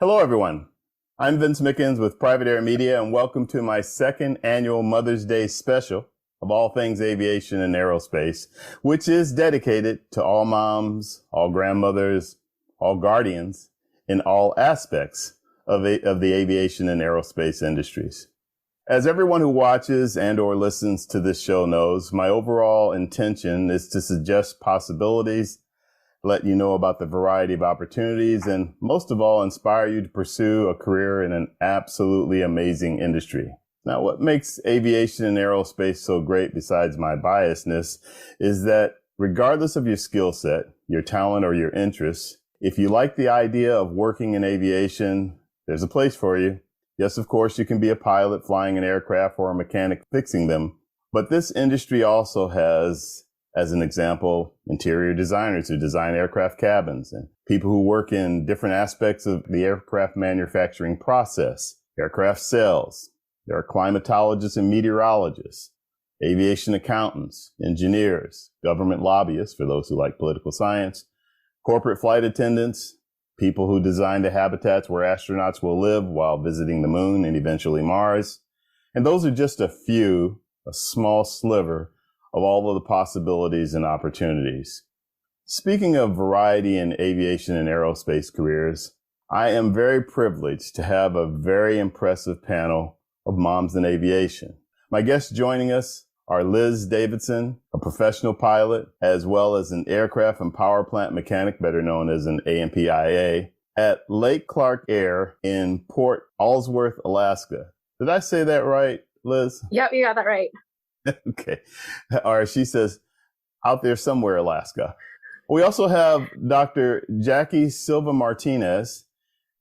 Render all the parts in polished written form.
Hello, everyone. I'm Vince Mickens with Private Air Media, and welcome to my second annual Mother's Day special of all things aviation and aerospace, which is dedicated to all moms, all grandmothers, all guardians in all aspects of the aviation and aerospace industries. As everyone who watches and or listens to this show knows, my overall intention is to suggest possibilities, let you know about the variety of opportunities, and most of all, inspire you to pursue a career in an absolutely amazing industry. Now, what makes aviation and aerospace so great, besides my biasness, is that regardless of your skill set, your talent, or your interests, if you like the idea of working in aviation, there's a place for you. Yes, of course, you can be a pilot flying an aircraft or a mechanic fixing them, but this industry also has, as an example, interior designers who design aircraft cabins and people who work in different aspects of the aircraft manufacturing process, aircraft sales. There are climatologists and meteorologists, aviation accountants, engineers, government lobbyists for those who like political science, corporate flight attendants, people who design the habitats where astronauts will live while visiting the moon and eventually Mars. And those are just a small sliver of all of the possibilities and opportunities. Speaking of variety in aviation and aerospace careers, I am very privileged to have a very impressive panel of moms in aviation. My guests joining us are Liz Davidson, a professional pilot, as well as an aircraft and power plant mechanic, better known as an AMPIA, at Lake Clark Air in Port Ellsworth, Alaska. Did I say that right, Liz? Yep, you got that right. Okay. All right. She says out there somewhere, Alaska. We also have Dr. Jackie Silva-Martinez.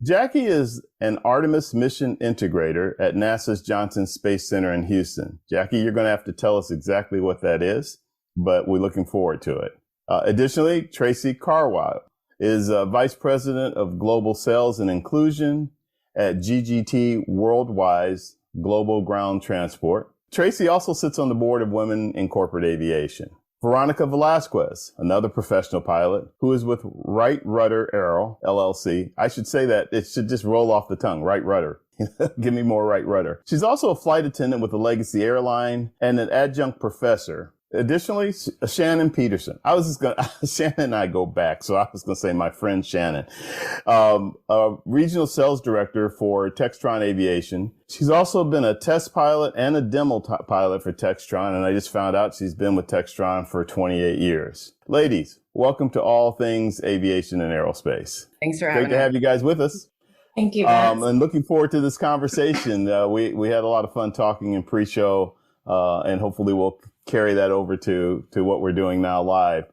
Jackie is an Artemis mission integrator at NASA's Johnson Space Center in Houston. Jackie, you're going to have to tell us exactly what that is, but we're looking forward to it. Additionally, Tracie Carwile is Vice President of Global Sales and Inclusion at GGT Worldwide's Global Ground Transport. Tracie also sits on the board of Women in Corporate Aviation. Veronica Velasquez, another professional pilot who is with Rudder Aero, LLC. I should say that. It should just roll off the tongue, Rudder. Give me more Rudder. She's also a flight attendant with the Legacy Airline and an adjunct professor. Additionally, Shannon Peterson. Shannon and I go back, so I was going to say my friend Shannon, a regional sales director for Textron Aviation. She's also been a test pilot and a demo pilot for Textron, and I just found out she's been with Textron for 28 years. Ladies, welcome to All Things Aviation and Aerospace. Thanks for having us. Great to have you guys with us. Thank you, Vince. And looking forward to this conversation. We had a lot of fun talking in pre-show, and hopefully we'll carry that over to what we're doing now live.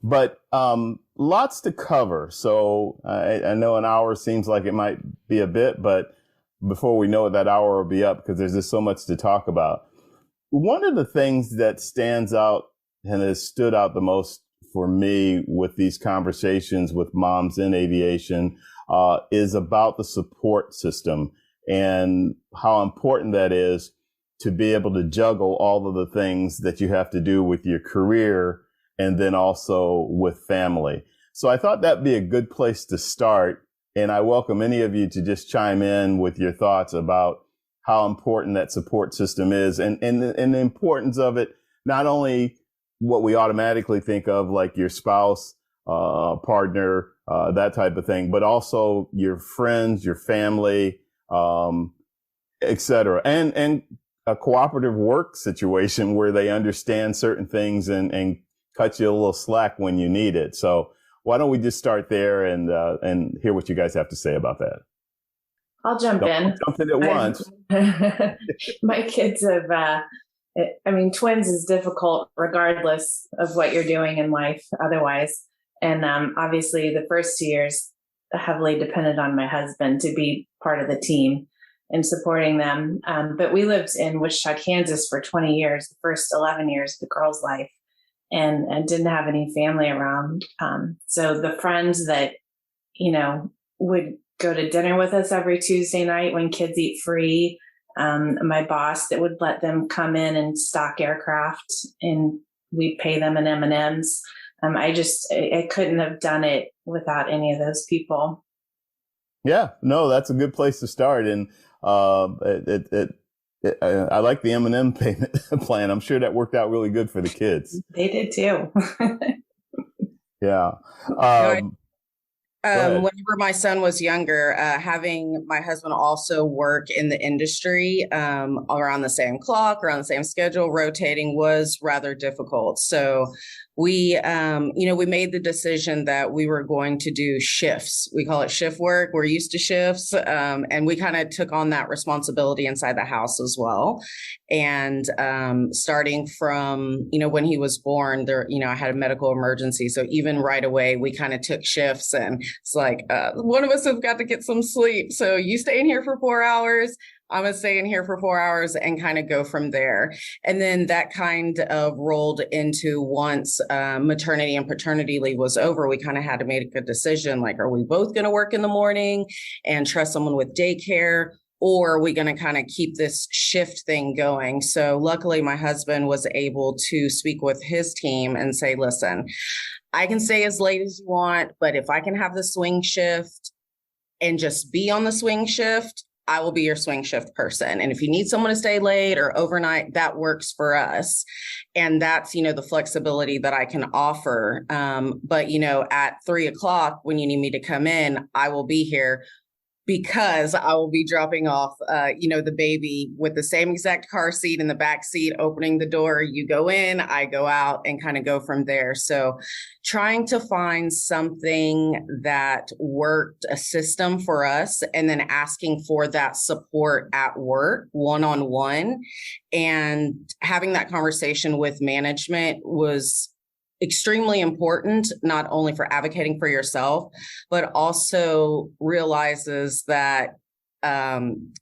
But lots to cover. So I know an hour seems like it might be a bit, but before we know it, that hour will be up because there's just so much to talk about. One of the things that stands out and has stood out the most for me with these conversations with moms in aviation is about the support system and how important that is to be able to juggle all of the things that you have to do with your career and then also with family. So I thought that'd be a good place to start. And I welcome any of you to just chime in with your thoughts about how important that support system is and the importance of it, not only what we automatically think of, like your spouse, partner, that type of thing, but also your friends, your family, et cetera. And a cooperative work situation where they understand certain things and cut you a little slack when you need it. So why don't we just start there and hear what you guys have to say about that? I'll jump in. Jump in at once. My kids have, twins is difficult regardless of what you're doing in life otherwise. And obviously the first 2 years heavily depended on my husband to be part of the team and supporting them. But we lived in Wichita, Kansas for 20 years, the first 11 years of the girl's life, and didn't have any family around. So the friends that, would go to dinner with us every Tuesday night when kids eat free, my boss that would let them come in and stock aircraft and we'd pay them in M&Ms. I couldn't have done it without any of those people. Yeah, no, that's a good place to start. And I like the M&M payment plan. I'm sure that worked out really good for the kids. They did too. Yeah. Whenever my son was younger, having my husband also work in the industry around the same clock, around the same schedule, rotating was rather difficult. So we made the decision that we were going to do shifts. We call it shift work. We're used to shifts. And we kind of took on that responsibility inside the house as well. And starting from, when he was born, I had a medical emergency. So even right away, we kind of took shifts, and it's like, one of us have got to get some sleep. So you stay in here for 4 hours. I'm going to stay in here for 4 hours and kind of go from there. And then that kind of rolled into once maternity and paternity leave was over, we kind of had to make a decision, like, are we both going to work in the morning and trust someone with daycare? Or are we going to kind of keep this shift thing going? So luckily, my husband was able to speak with his team and say, listen, I can stay as late as you want, but if I can have the swing shift and just be on the swing shift, I will be your swing shift person. And if you need someone to stay late or overnight, that works for us. And that's, the flexibility that I can offer. But, at 3:00, when you need me to come in, I will be here, because I will be dropping off, the baby with the same exact car seat in the back seat, opening the door. You go in, I go out, and kind of go from there. So trying to find something that worked, a system for us, and then asking for that support at work, one-on-one, and having that conversation with management was extremely important, not only for advocating for yourself, but also realizes that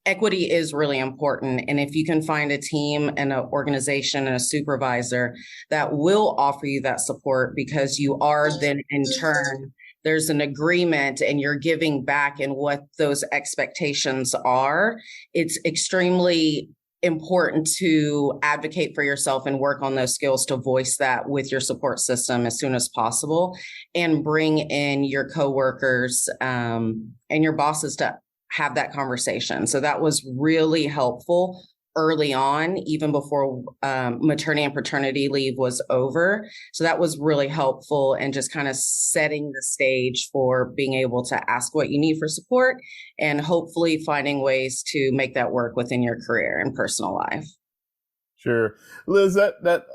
equity is really important. And if you can find a team and an organization and a supervisor that will offer you that support, because you are then in turn, there's an agreement and you're giving back in what those expectations are, it's extremely important to advocate for yourself and work on those skills to voice that with your support system as soon as possible, and bring in your coworkers and your bosses to have that conversation. So that was really helpful early on, even before maternity and paternity leave was over. So that was really helpful, and just kind of setting the stage for being able to ask what you need for support, and hopefully finding ways to make that work within your career and personal life. Sure. Liz, that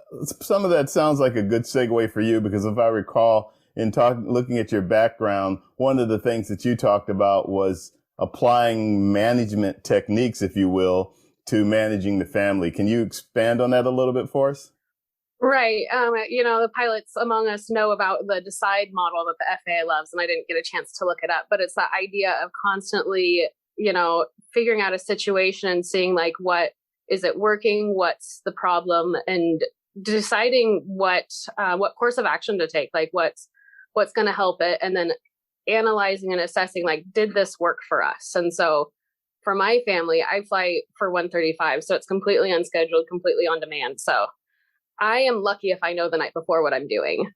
some of that sounds like a good segue for you, because if I recall, looking at your background, one of the things that you talked about was applying management techniques, if you will, to managing the family. Can you expand on that a little bit for us? Right. The pilots among us know about the DECIDE model that the FAA loves, and I didn't get a chance to look it up, but it's that idea of constantly, figuring out a situation and seeing, like, what is it working? What's the problem? And deciding what course of action to take, like what's going to help it. And then analyzing and assessing, like, did this work for us? And so for my family, I fly for 135, so it's completely unscheduled, completely on demand. So I am lucky if I know the night before what I'm doing.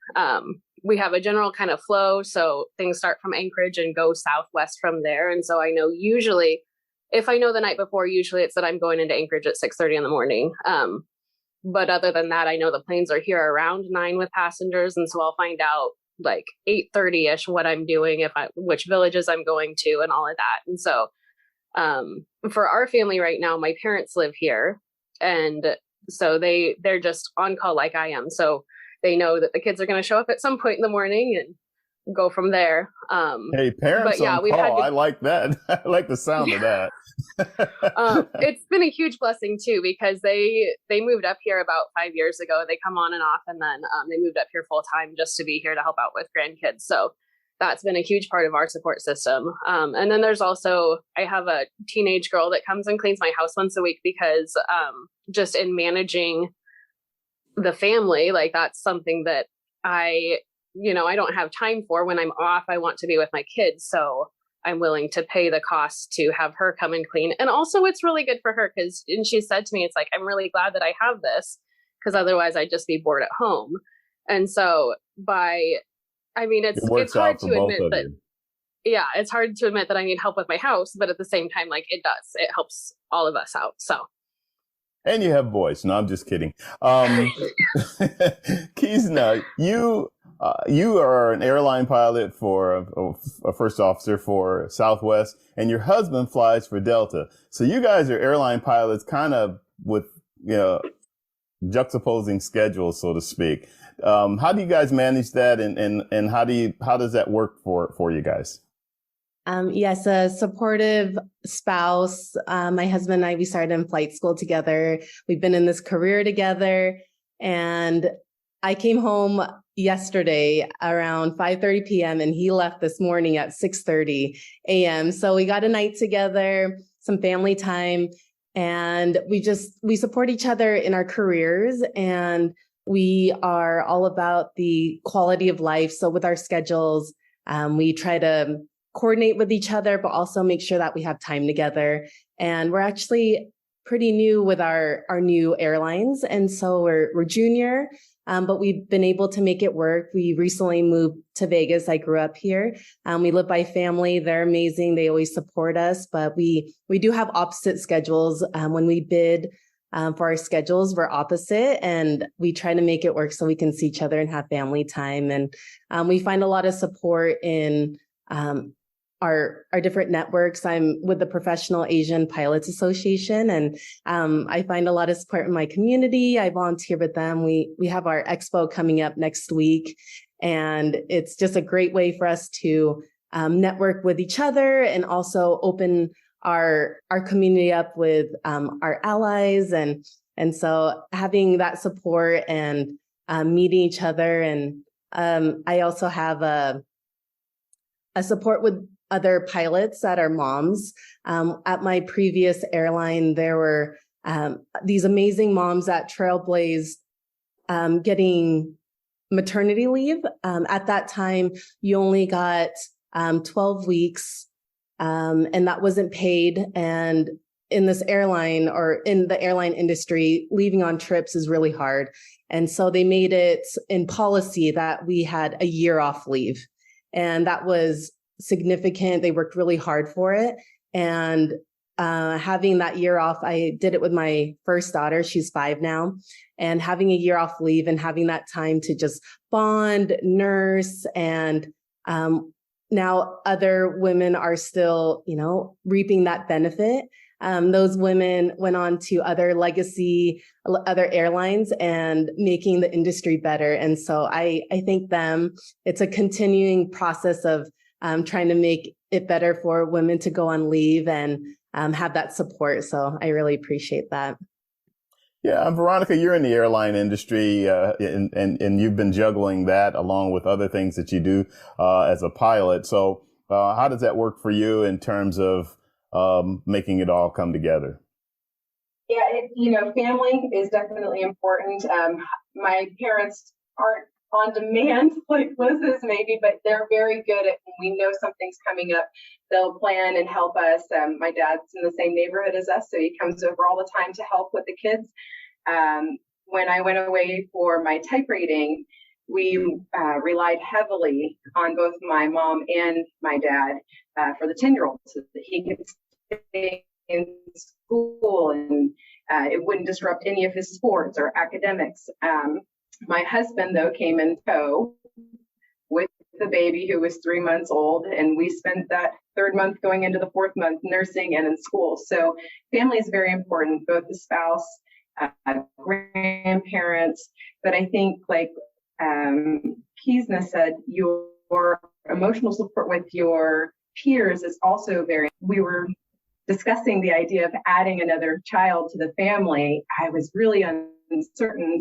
We have a general kind of flow, so things start from Anchorage and go southwest from there. And so I know usually, if I know the night before, usually it's that I'm going into Anchorage at 6:30 in the morning. But other than that, I know the planes are here around 9 with passengers, and so I'll find out like 8:30ish what I'm doing, which villages I'm going to, and all of that. And so for our family right now, my parents live here, and so they're just on call like I am. So they know that the kids are going to show up at some point in the morning and go from there. Hey, parents on call. I like that. I like the sound of that. It's been a huge blessing too, because they moved up here about 5 years ago. They come on and off, and then they moved up here full time just to be here to help out with grandkids. So that's been a huge part of our support system. And then there's also, I have a teenage girl that comes and cleans my house once a week, because just in managing the family, like, that's something that I don't have time for. When I'm off, I want to be with my kids. So I'm willing to pay the cost to have her come and clean. And also it's really good for her, and she said to me, it's like, I'm really glad that I have this, because otherwise I'd just be bored at home. And so it's hard to admit that it's hard to admit that I need help with my house, but at the same time, like it helps all of us out. So. And you have boys. No, I'm just kidding. Kizna, you are an airline pilot for a first officer for Southwest, and your husband flies for Delta. So you guys are airline pilots, kind of with juxtaposing schedules, so to speak. How do you guys manage that, and how does that work for you guys? Yes, a supportive spouse. My husband and I, we started in flight school together. We've been in this career together. And I came home yesterday around 5:30 p.m. and he left this morning at 6:30 a.m. So we got a night together, some family time, and we support each other in our careers, and we are all about the quality of life. So with our schedules, we try to coordinate with each other, but also make sure that we have time together. And we're actually pretty new with our new airlines. And so we're junior, but we've been able to make it work. We recently moved to Vegas. I grew up here. We live by family. They're amazing. They always support us, but we do have opposite schedules. When we bid for our schedules, we're opposite, and we try to make it work so we can see each other and have family time. And we find a lot of support in our different networks. I'm with the Professional Asian Pilots Association, and I find a lot of support in my community. I volunteer with them. We have our expo coming up next week, and it's just a great way for us to network with each other and also open our community up with our allies, and so having that support and meeting each other. And I also have a support with other pilots that are moms. At my previous airline, there were these amazing moms that trailblazed getting maternity leave. At that time, you only got 12 weeks, and that wasn't paid. And in this airline, or in the airline industry, leaving on trips is really hard. And so they made it in policy that we had a year off leave. And that was significant. They worked really hard for it. And having that year off, I did it with my first daughter. She's 5 now. And having a year off leave and having that time to just bond, nurse, and now other women are still, reaping that benefit. Those women went on to other airlines and making the industry better. And so I thank them. It's a continuing process of trying to make it better for women to go on leave and have that support. So I really appreciate that. Yeah, Veronica, you're in the airline industry, and you've been juggling that along with other things that you do as a pilot. So how does that work for you in terms of making it all come together? Yeah, family is definitely important. My parents aren't on demand like Liz is maybe, but they're very good at, when we know something's coming up, they'll plan and help us. My dad's in the same neighborhood as us, so he comes over all the time to help with the kids. When I went away for my type rating, we relied heavily on both my mom and my dad for the 10-year-old, so that he could stay in school and it wouldn't disrupt any of his sports or academics. My husband, though, came in tow with the baby who was 3 months old, and we spent that 3rd month going into the 4th month nursing and in school. So family is very important, both the spouse, grandparents, but I think like Kizna said, your emotional support with your peers is also we were discussing the idea of adding another child to the family. I was really uncertain.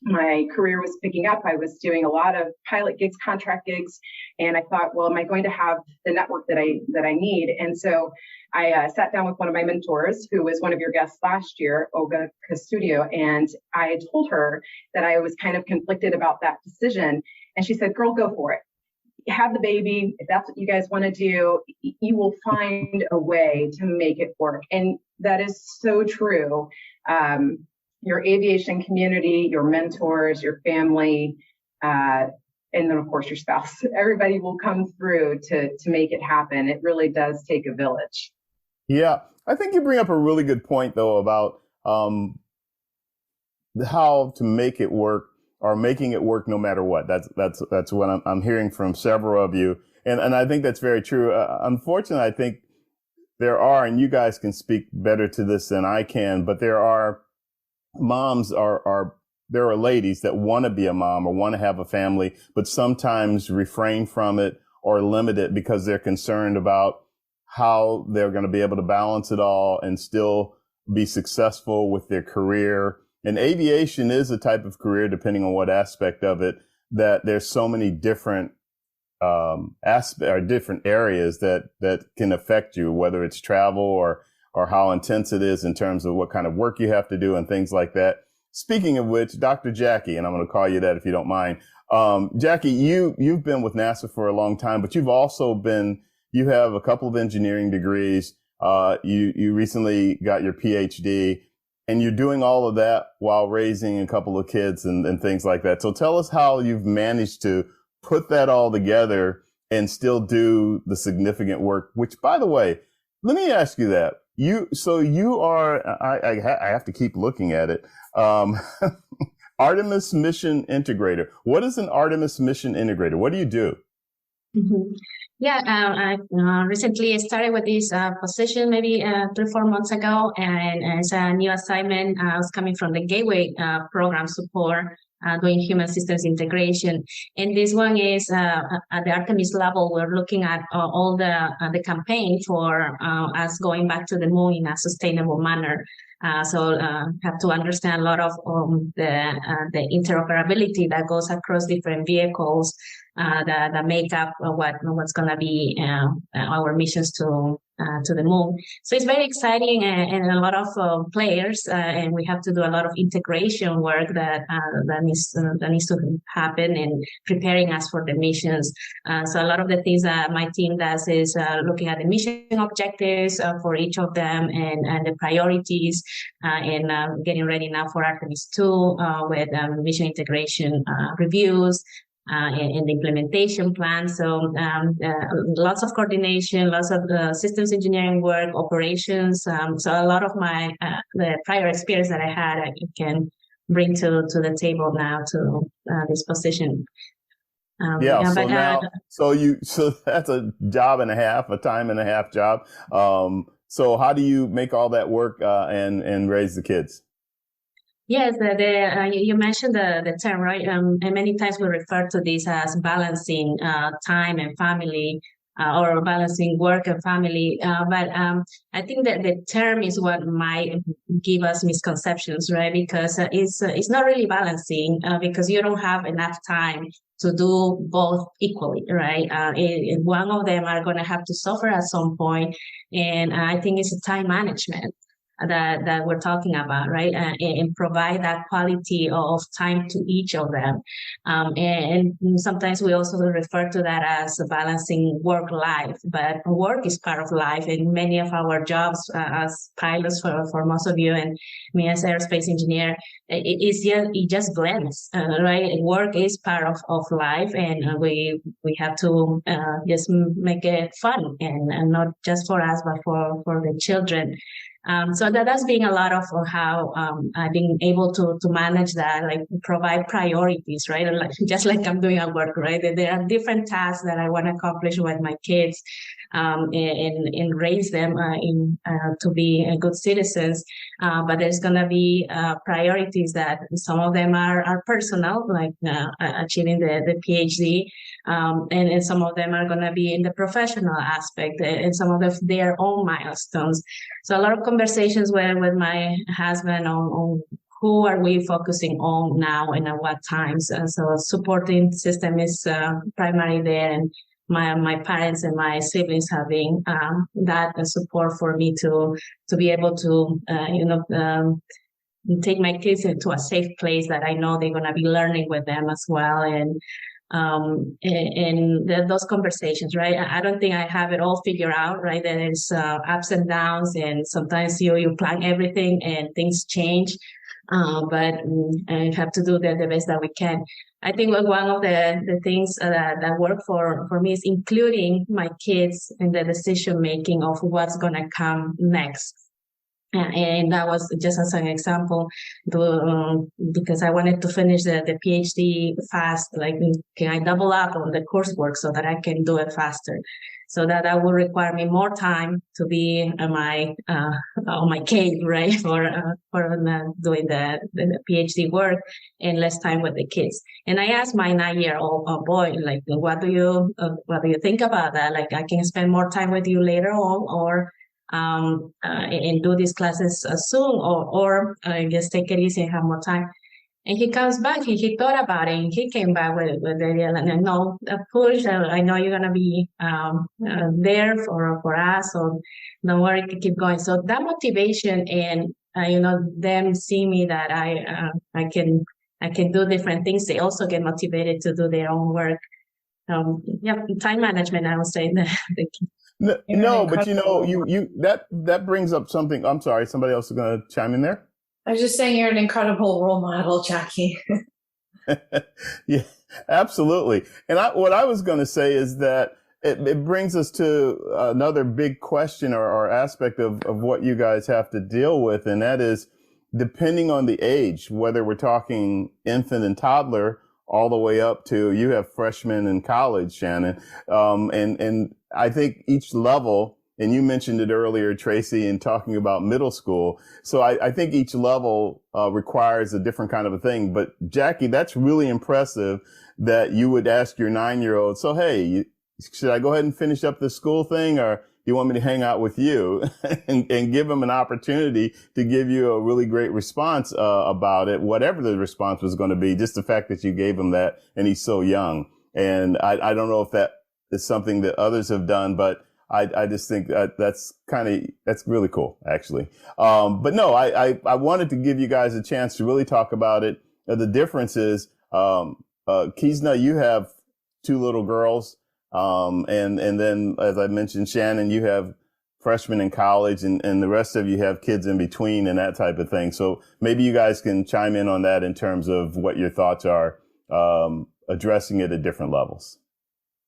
My career was picking up. I was doing a lot of pilot gigs, contract gigs, and I thought, well, am I going to have the network that I need? And so I sat down with one of my mentors, who was one of your guests last year, Olga Custodio, and I told her that I was kind of conflicted about that decision. And she said, girl, go for it. Have the baby. If that's what you guys want to do, you will find a way to make it work. And that is so true. Your aviation community, your mentors, your family, and then of course your spouse. Everybody will come through to make it happen. It really does take a village. Yeah, I think you bring up a really good point though about how to make it work, or making it work no matter what. That's what I'm hearing from several of you, and I think that's very true. Unfortunately, I think there are, and you guys can speak better to this than I can, but there are moms there are ladies that want to be a mom or want to have a family, but sometimes refrain from it or limit it because they're concerned about how they're going to be able to balance it all and still be successful with their career. And aviation is a type of career, depending on what aspect of it, that there's so many different different areas that can affect you, whether it's travel or how intense it is in terms of what kind of work you have to do and things like that. Speaking of which, Dr. Jackie, and I'm going to call you that if you don't mind. Jackie, you've been with NASA for a long time, but you've also you have a couple of engineering degrees. You recently got your PhD, and you're doing all of that while raising a couple of kids and things like that. So tell us how you've managed to put that all together and still do the significant work, which, by the way, let me ask you that. You are, I have to keep looking at it. Artemis Mission Integrator. What is an Artemis Mission Integrator? What do you do? Mm-hmm. Yeah, I recently started with this position maybe 3-4 months ago, and it's a new assignment. I was coming from the Gateway program support, doing human systems integration, and this one is at the Artemis level. We're looking at all the campaign for us going back to the moon in a sustainable manner. So have to understand a lot of the interoperability that goes across different vehicles that make up what's going to be our missions to the moon. So it's very exciting and a lot of players, and we have to do a lot of integration work that needs to happen in preparing us for the missions. So a lot of the things that my team does is looking at the mission objectives for each of them and the priorities, and getting ready now for Artemis 2 with mission integration reviews. And the implementation plan. So lots of coordination, lots of systems engineering work, operations. So a lot of my the prior experience that I had, I can bring to the table now to this position. So that's a job and a half, a time and a half job. So how do you make all that work and raise the kids? Yes, you mentioned the term, right? And many times we refer to this as balancing time and family, or balancing work and family. But I think that the term is what might give us misconceptions, right? Because it's not really balancing because you don't have enough time to do both equally, right? One of them are going to have to suffer at some point, and I think it's a time management that we're talking about, right? And provide that quality of time to each of them. And sometimes we also refer to that as balancing work-life, but work is part of life. And many of our jobs as pilots, for most of you, and me as aerospace engineer, it just blends, right? Work is part of life, and we have to just make it fun, and not just for us, but for the children. So that's been a lot of how I've been able to manage that, like provide priorities, right? Just like I'm doing at work, right? There are different tasks that I want to accomplish with my kids, and raise them to be good citizens. But there's going to be priorities that some of them are personal, like achieving the PhD, and some of them are going to be in the professional aspect, and some of their own milestones. So a lot of conversations with my husband on who are we focusing on now and at what times. So supporting system is primary there, and my parents and my siblings having that support for me to be able to take my kids into a safe place that I know they're going to be learning with them as well. And those conversations, right? I don't think I have it all figured out, right? There's ups and downs, and sometimes you plan everything and things change. but I have to do the best that we can. I think one of the things that work for me is including my kids in the decision making of what's going to come next. And that was just as an example, because I wanted to finish the PhD fast. Like, can I double up on the coursework so that I can do it faster? So that will require me more time to be on my cave, right, for doing the PhD work, and less time with the kids. And I asked my 9-year-old boy, like, what do you think about that? Like, I can spend more time with you later on, or and do these classes soon, or just take it easy and have more time. And he comes back, he thought about it, and he came back with the idea, and no, push, I know you're going to be there for us, so don't worry, keep going. So that motivation and, them seeing me that I can do different things, they also get motivated to do their own work. Time management, I would say. No, but that brings up something. I'm sorry, somebody else is going to chime in there. I was just saying you're an incredible role model, Jackie. Yeah, absolutely. And what I was going to say is that it brings us to another big question or aspect of what you guys have to deal with, and that is, depending on the age, whether we're talking infant and toddler, all the way up to, you have freshmen in college, Shannon, and I think each level, and you mentioned it earlier, Tracie, in talking about middle school. So I think each level requires a different kind of a thing. But Jackie, that's really impressive that you would ask your 9-year-old, so, hey, should I go ahead and finish up the school thing, or you want me to hang out with you? and give him an opportunity to give you a really great response about it, whatever the response was going to be, just the fact that you gave him that, and he's so young. And I don't know if that is something that others have done, but I just think that's really cool, actually. But no, I wanted to give you guys a chance to really talk about it. The difference is, Kizna, you have 2 little girls. And then, as I mentioned, Shannon, you have freshmen in college, and the rest of you have kids in between and that type of thing. So maybe you guys can chime in on that in terms of what your thoughts are, addressing it at different levels.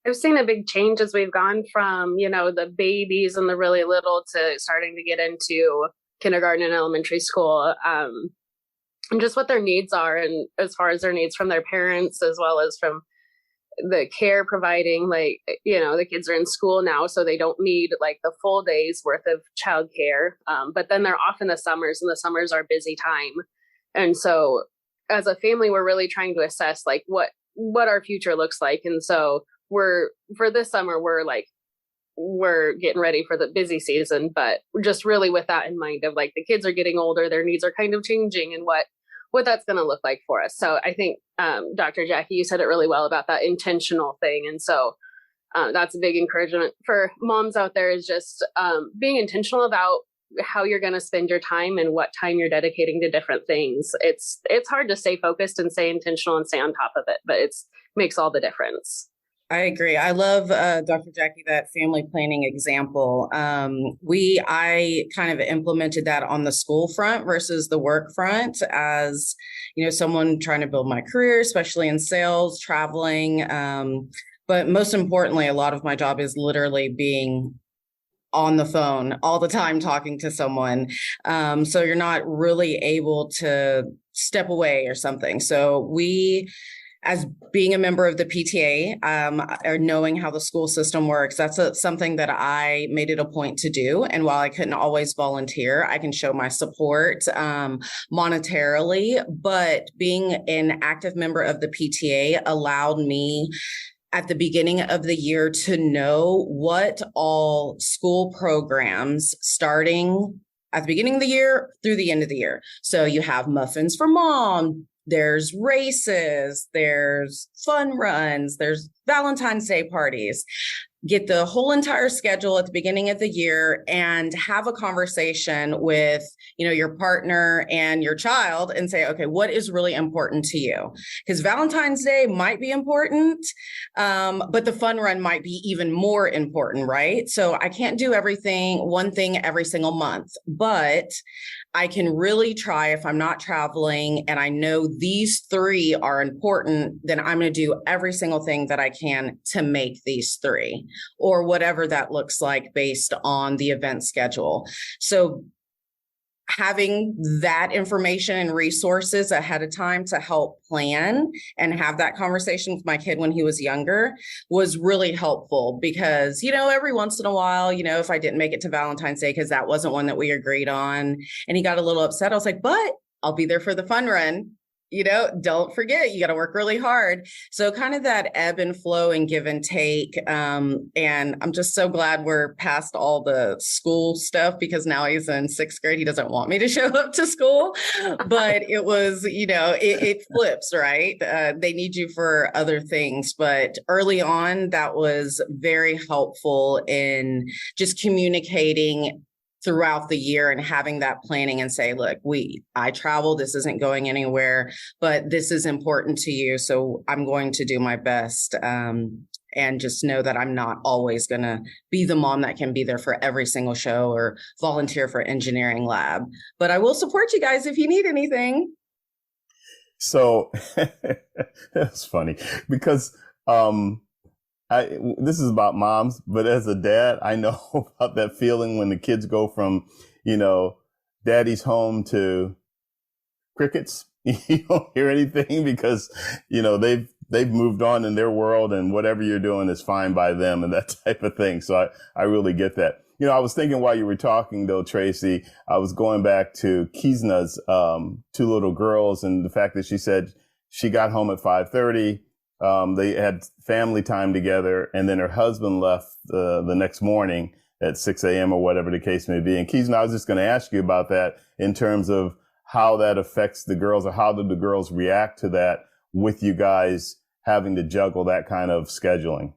I've seen a big change as we've gone from, the babies and the really little to starting to get into kindergarten and elementary school, and just what their needs are. And as far as their needs from their parents, as well as from the care providing, the kids are in school now, so they don't need the full day's worth of childcare. But then they're off in the summers, and the summers are busy time. And so as a family, we're really trying to assess what our future looks like. And so for this summer, we're getting ready for the busy season, but just really with that in mind of the kids are getting older, their needs are kind of changing, and what that's going to look like for us. So I think, Dr. Jackie, you said it really well about that intentional thing. And so that's a big encouragement for moms out there, is just being intentional about how you're going to spend your time and what time you're dedicating to different things. It's hard to stay focused and stay intentional and stay on top of it, but it makes all the difference. I agree. I love, Dr. Jackie, that family planning example. I kind of implemented that on the school front versus the work front, as, someone trying to build my career, especially in sales, traveling. But most importantly, a lot of my job is literally being on the phone all the time, talking to someone. So you're not really able to step away or something. So as being a member of the PTA, or knowing how the school system works, that's something that I made it a point to do. And while I couldn't always volunteer, I can show my support monetarily. But being an active member of the PTA allowed me at the beginning of the year to know what all school programs, starting at the beginning of the year through the end of the year. So you have Muffins for Mom, there's races, there's fun runs, there's Valentine's Day parties. Get the whole entire schedule at the beginning of the year and have a conversation with, your partner and your child and say, okay, what is really important to you? Because Valentine's Day might be important, but the fun run might be even more important, right? So I can't do one thing every single month, but I can really try if I'm not traveling and I know these 3 are important, then I'm going to do every single thing that I can to make these 3 or whatever that looks like based on the event schedule. So having that information and resources ahead of time to help plan and have that conversation with my kid when he was younger was really helpful because, every once in a while, if I didn't make it to Valentine's Day, because that wasn't one that we agreed on, and he got a little upset, I was like, but I'll be there for the fun run. Don't forget, you got to work really hard. So kind of that ebb and flow and give and take. And I'm just so glad we're past all the school stuff because now he's in 6th grade. He doesn't want me to show up to school, but it was, it flips, right? They need you for other things. But early on, that was very helpful in just communicating throughout the year and having that planning and say, look, I travel, this isn't going anywhere, but this is important to you. So I'm going to do my best. And just know that I'm not always going to be the mom that can be there for every single show or volunteer for engineering lab, but I will support you guys if you need anything. So that's funny because, this is about moms, but as a dad, I know about that feeling when the kids go from, daddy's home to crickets. You don't hear anything because, they've moved on in their world and whatever you're doing is fine by them and that type of thing. So I really get that. I was thinking while you were talking though, Tracie, I was going back to Kizna's 2 little girls and the fact that she said she got home at 5:30. They had family time together, and then her husband left the next morning at 6 a.m. or whatever the case may be. And Kizna, I was just going to ask you about that in terms of how that affects the girls, or how did the girls react to that with you guys having to juggle that kind of scheduling?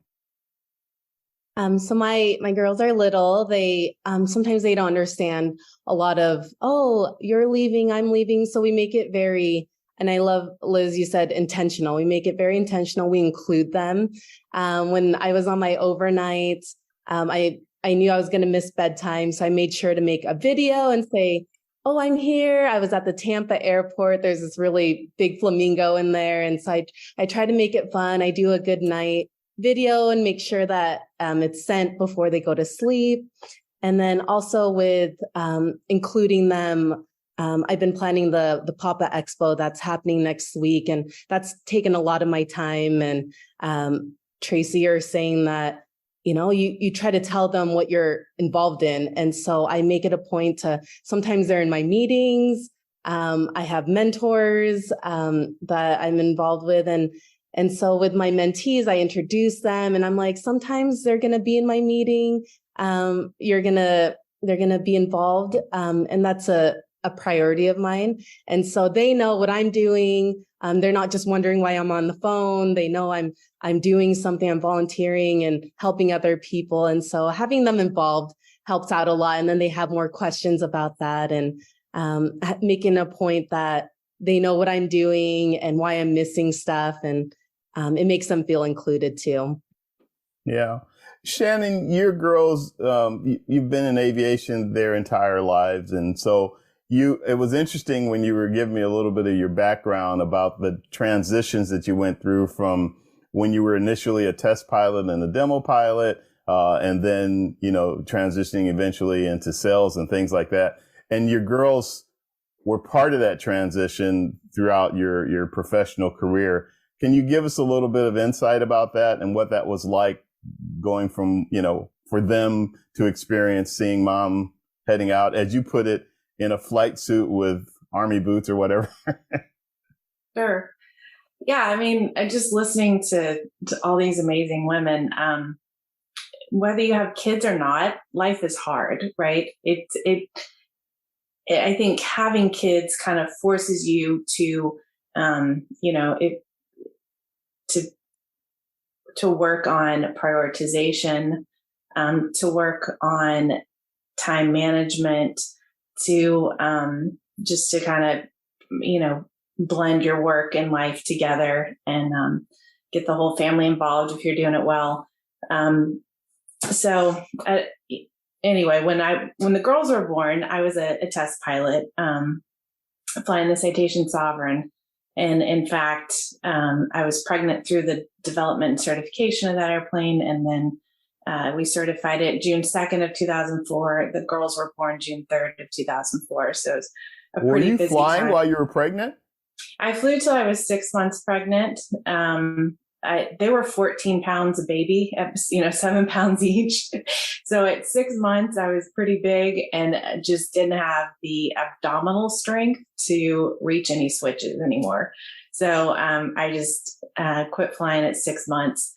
So my girls are little. They sometimes they don't understand a lot of, oh, you're leaving, I'm leaving. So we make it very. And I love, Liz, you said intentional. We make it very intentional. We include them. When I was on my overnight, I knew I was going to miss bedtime. So I made sure to make a video and say, oh, I'm here. I was at the Tampa airport. There's this really big flamingo in there. And so I try to make it fun. I do a good night video and make sure that it's sent before they go to sleep. And then also with including them, I've been planning the Papa Expo that's happening next week, and that's taken a lot of my time. And Tracie, you're saying that, you try to tell them what you're involved in. And so I make it a point to, sometimes they're in my meetings. I have mentors that I'm involved with. And so with my mentees, I introduce them and I'm like, sometimes they're going to be in my meeting. They're going to be involved. And that's a priority of mine. And so they know what I'm doing. They're not just wondering why I'm on the phone. They know I'm doing something, I'm volunteering and helping other people. And so having them involved helps out a lot. And then they have more questions about that, and making a point that they know what I'm doing and why I'm missing stuff. And it makes them feel included too. Yeah. Shannon, your girls, you've been in aviation their entire lives. And so it was interesting when you were giving me a little bit of your background about the transitions that you went through from when you were initially a test pilot and a demo pilot, and then, transitioning eventually into sales and things like that. And your girls were part of that transition throughout your professional career. Can you give us a little bit of insight about that and what that was like going from, for them to experience seeing mom heading out, as you put it, in a flight suit with army boots or whatever? Sure. Yeah. I mean, just listening to all these amazing women, whether you have kids or not, life is hard, right? I think having kids kind of forces you to, to work on prioritization, to work on time management, to just to kind of, blend your work and life together and get the whole family involved if you're doing it well. So anyway, when the girls were born, I was a test pilot, flying the Citation Sovereign. And in fact, I was pregnant through the development and certification of that airplane. And then we certified it June 2nd of 2004. The girls were born June 3rd of 2004. So it was a pretty busy time. Were you flying while you were pregnant? I flew till I was 6 months pregnant. They were 14 pounds a baby, 7 pounds each. So at 6 months, I was pretty big and just didn't have the abdominal strength to reach any switches anymore. So I just quit flying at 6 months.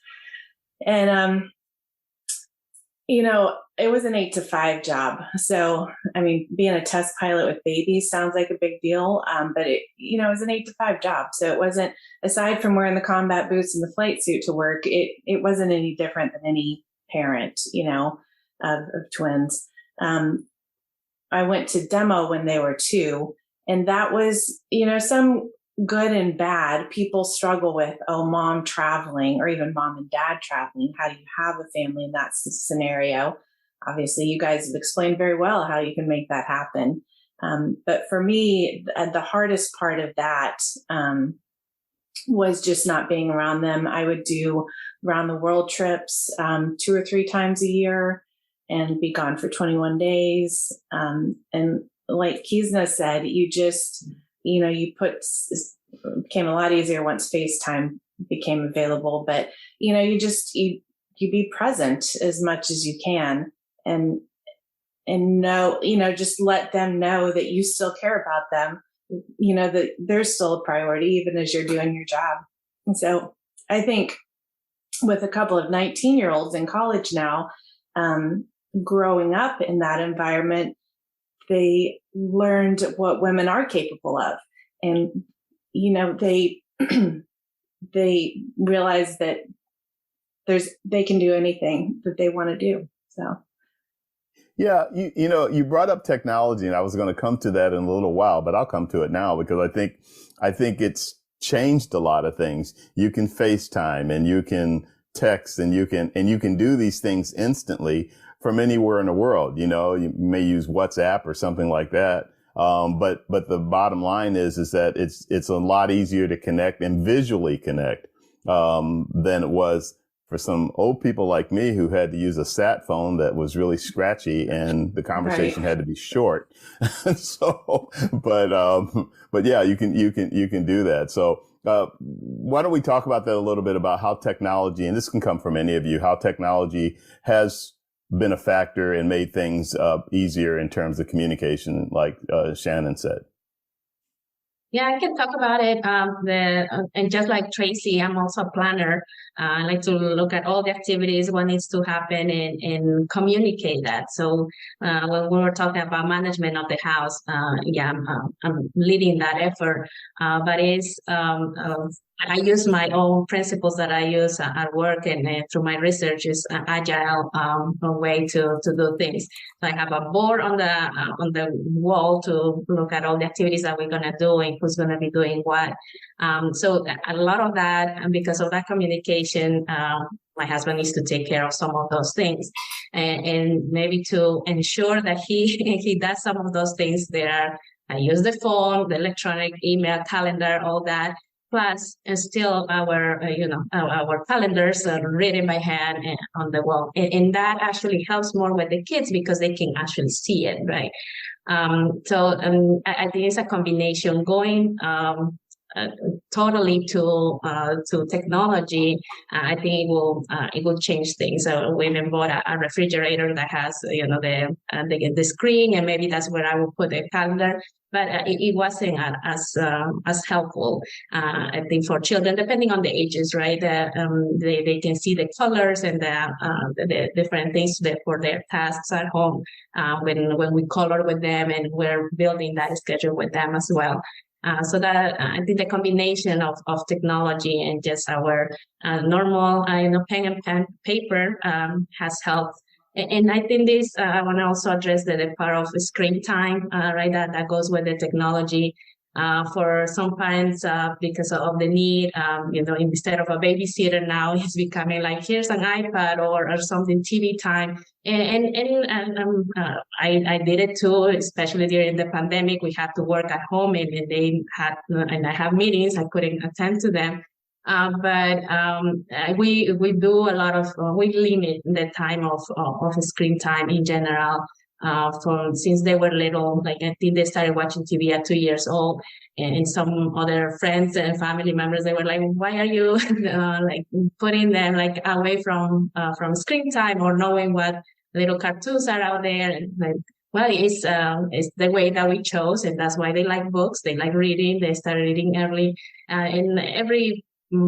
And, it was an 8 to 5 job. So, I mean, being a test pilot with babies sounds like a big deal. But it was an 8 to 5 job. So it wasn't, aside from wearing the combat boots and the flight suit to work, it wasn't any different than any parent, of twins. I went to demo when they were 2, and that was, some good and bad. People struggle with, mom traveling, or even mom and dad traveling. How do you have a family in that scenario? Obviously, you guys have explained very well how you can make that happen. But for me, the hardest part of that was just not being around them. I would do around the world trips 2 or 3 times a year and be gone for 21 days. And like Kizna said, you just, it became a lot easier once FaceTime became available. But, you be present as much as you can. And know, just let them know that you still care about them, that they're still a priority, even as you're doing your job. And so I think with a couple of 19-year-olds in college now, growing up in that environment, they learned what women are capable of. And, they realize that they can do anything that they want to do. So. Yeah, you brought up technology, and I was going to come to that in a little while, but I'll come to it now because I think it's changed a lot of things. You can FaceTime and you can text and you can do these things instantly from anywhere in the world. You may use WhatsApp or something like that. But the bottom line is that it's a lot easier to connect and visually connect, than it was for some old people like me who had to use a sat phone that was really scratchy and the conversation had to be short. So, but yeah, you can do that. So, why don't we talk about that a little bit about how technology, and this can come from any of you, how technology has been a factor and made things easier in terms of communication, like Shannon said. Yeah, I can talk about it. And just like Tracie, I'm also a planner. I like to look at all the activities, what needs to happen, and communicate that. So when we were talking about management of the house, I'm leading that effort. But I use my own principles that I use at work and through my research is an agile way to do things. So I have a board on the wall to look at all the activities that we're gonna do and who's gonna be doing what. So a lot of that, and because of that communication, my husband needs to take care of some of those things, and maybe to ensure that he does some of those things. I use the phone, the electronic email, calendar, all that. Plus, and still our calendars are written by hand on the wall, and that actually helps more with the kids because they can actually see it, right? So I think it's a combination going totally to technology. I think it will change things. We even bought a refrigerator that has the screen, and maybe that's where I will put the calendar. But it wasn't as helpful. I think for children, depending on the ages, right? They can see the colors and the different things for their tasks at home when we color with them, and we're building that schedule with them as well. So that I think the combination of technology and just our normal pen and paper has helped. And I think I want to also address the part of screen time, right? That goes with the technology. For some parents, because of the need, instead of a babysitter now, it's becoming like, here's an iPad or something, TV time. I did it too, especially during the pandemic. We had to work at home, and I have meetings. I couldn't attend to them. But we do a lot of, we limit the time of screen time in general. Since they were little, like I think they started watching TV at 2 years old, and some other friends and family members, they were like, "Why are you like putting them like away from screen time or knowing what little cartoons are out there?" And like, well, it's the way that we chose, and that's why they like books. They like reading. They started reading early, and every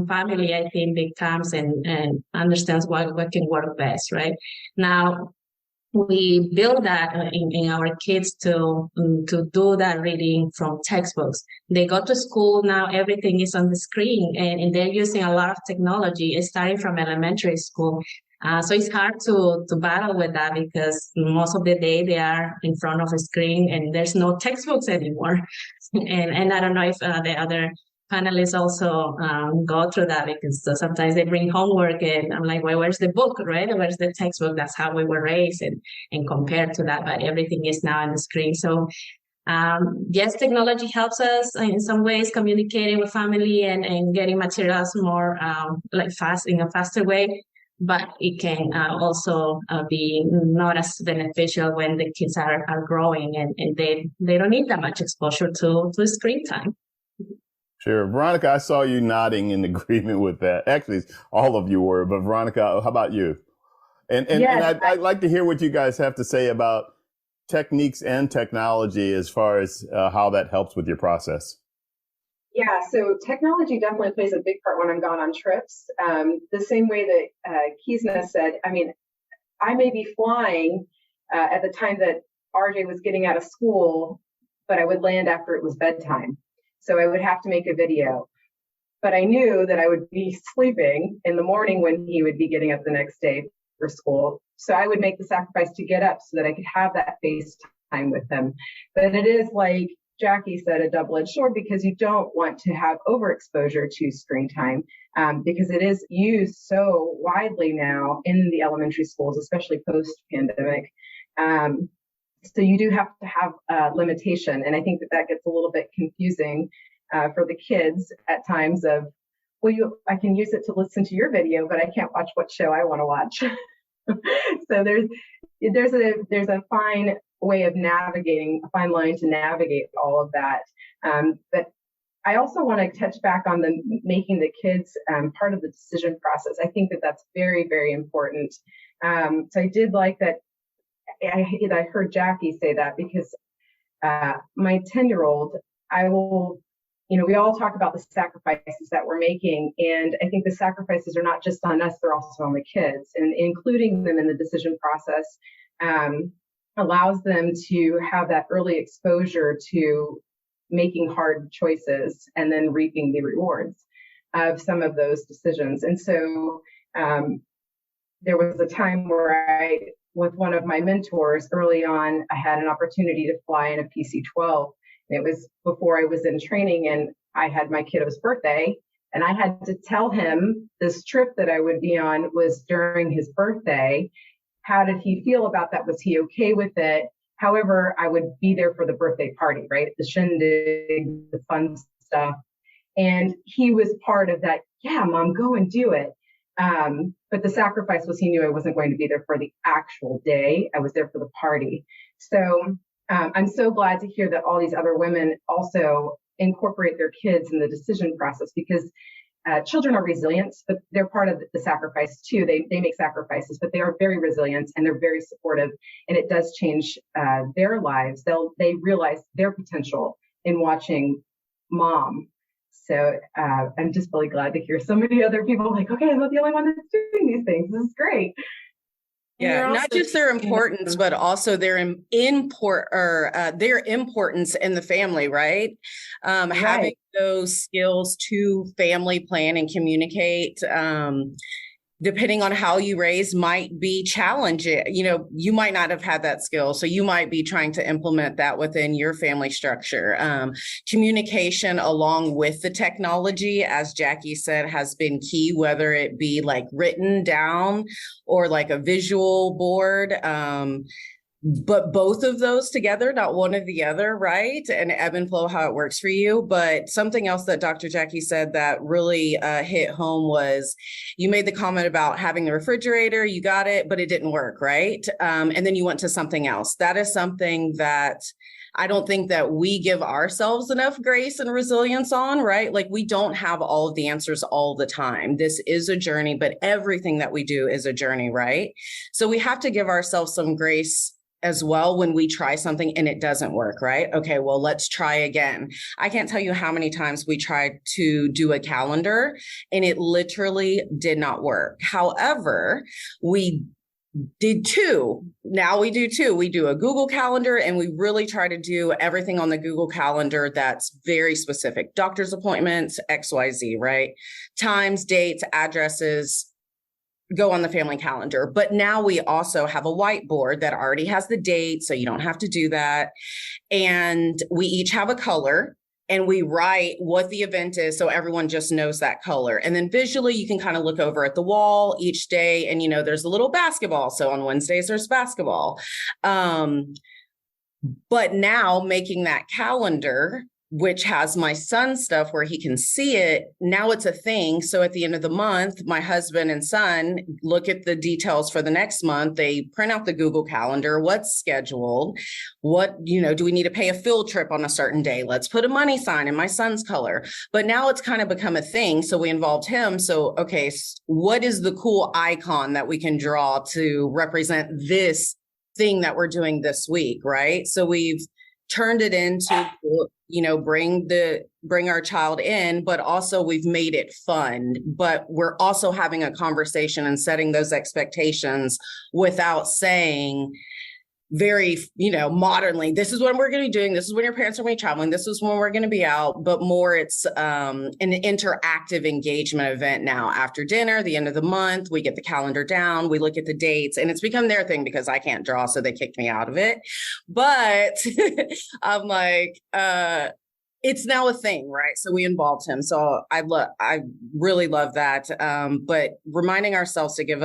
family, I think, becomes and understands what can work best. Right now, we build that in our kids to do that reading from textbooks. They go to school now, everything is on the screen, and they're using a lot of technology, starting from elementary school. So it's hard to battle with that, because most of the day they are in front of a screen and there's no textbooks anymore. and I don't know if the other panelists also go through that, because sometimes they bring homework and I'm like, well, where's the book, right? Where's the textbook? That's how we were raised, and compared to that, but everything is now on the screen. So yes, technology helps us in some ways communicating with family and getting materials more in a faster way, but it can also be not as beneficial when the kids are growing and they don't need that much exposure to screen time. Sure. Veronica, I saw you nodding in agreement with that. Actually, all of you were, but Veronica, how about you? And Yes, I'd like to hear what you guys have to say about techniques and technology as far as how that helps with your process. Yeah, so technology definitely plays a big part when I'm gone on trips. The same way that Kizna said, I mean, I may be flying at the time that RJ was getting out of school, but I would land after it was bedtime. So I would have to make a video. But I knew that I would be sleeping in the morning when he would be getting up the next day for school. So I would make the sacrifice to get up so that I could have that FaceTime with him. But it is, like Jackie said, a double-edged sword, because you don't want to have overexposure to screen time, because it is used so widely now in the elementary schools, especially post-pandemic. So you do have to have a limitation. And I think that gets a little bit confusing for the kids at times of, well, I can use it to listen to your video, but I can't watch what show I want to watch. So there's a fine way of navigating, a fine line to navigate all of that. But I also want to touch back on making the kids part of the decision process. I think that that's very, very important. So I did like that. I heard Jackie say that, because my 10-year-old, we all talk about the sacrifices that we're making. And I think the sacrifices are not just on us, they're also on the kids. And including them in the decision process allows them to have that early exposure to making hard choices and then reaping the rewards of some of those decisions. And so there was a time where with one of my mentors early on, I had an opportunity to fly in a PC-12. And it was before I was in training, and I had my kiddo's birthday, and I had to tell him this trip that I would be on was during his birthday. How did he feel about that? Was he okay with it? However, I would be there for the birthday party, right? The shindig, the fun stuff. And he was part of that. Yeah, Mom, go and do it. But the sacrifice was he knew I wasn't going to be there for the actual day. I was there for the party. So I'm so glad to hear that all these other women also incorporate their kids in the decision process, because children are resilient, but they're part of the sacrifice too. They make sacrifices, but they are very resilient and they're very supportive, and it does change their lives. They realize their potential in watching Mom. So I'm just really glad to hear so many other people like, okay, I'm not the only one that's doing these things. This is great. Yeah, not just their importance, but also their their importance in the family, right? Having those skills to family plan and communicate depending on how you raise, might be challenging. You might not have had that skill. So you might be trying to implement that within your family structure. Communication along with the technology, as Jackie said, has been key, whether it be like written down or like a visual board. But both of those together, not one or the other, right? And ebb and flow, how it works for you. But something else that Dr. Jackie said that really hit home was you made the comment about having the refrigerator, you got it, but it didn't work, right? And then you went to something else. That is something that I don't think that we give ourselves enough grace and resilience on, right? Like we don't have all of the answers all the time. This is a journey, but everything that we do is a journey, right? So we have to give ourselves some grace as well when we try something and it doesn't work, right? Okay, well, let's try again. I can't tell you how many times we tried to do a calendar and it literally did not work. However, we did two. Now we do two. We do a Google Calendar and we really try to do everything on the Google Calendar that's very specific. Doctor's appointments, XYZ, right? Times, dates, addresses, go on the family calendar. But now we also have a whiteboard that already has the date, so you don't have to do that. And we each have a color and we write what the event is so everyone just knows that color. And then visually you can kind of look over at the wall each day and, there's a little basketball. So on Wednesdays there's basketball. But now making that calendar, which has my son's stuff where he can see it. Now it's a thing. So at the end of the month, my husband and son look at the details for the next month. They print out the Google Calendar, what's scheduled, do we need to pay a field trip on a certain day? Let's put a money sign in my son's color. But now it's kind of become a thing. So we involved him. So, okay, what is the cool icon that we can draw to represent this thing that we're doing this week, right? So we've turned it into, bring our child in, but also we've made it fun, but we're also having a conversation and setting those expectations without saying very, modernly, this is what we're going to be doing. This is when your parents are going to be traveling. This is when we're going to be out, but more it's an interactive engagement event now. After dinner, the end of the month, we get the calendar down, we look at the dates, and it's become their thing because I can't draw, so they kicked me out of it. But I'm like, it's now a thing, right? So we involved him. So I really love that. But reminding ourselves to give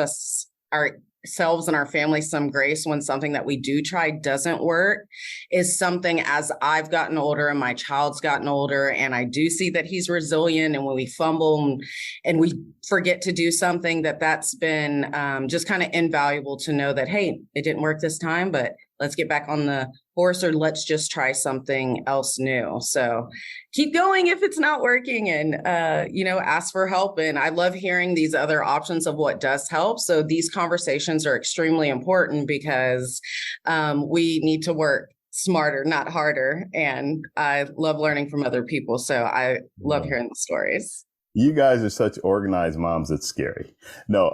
ourselves and our family some grace when something that we do try doesn't work is something, as I've gotten older and my child's gotten older, and I do see that he's resilient, and when we fumble and we forget to do something, that's been just kind of invaluable to know that, hey, it didn't work this time, but let's get back on the horse, or let's just try something else new. So keep going if it's not working, and, ask for help. And I love hearing these other options of what does help. So these conversations are extremely important because we need to work smarter, not harder. And I love learning from other people. So I love hearing the stories. You guys are such organized moms. It's scary. No,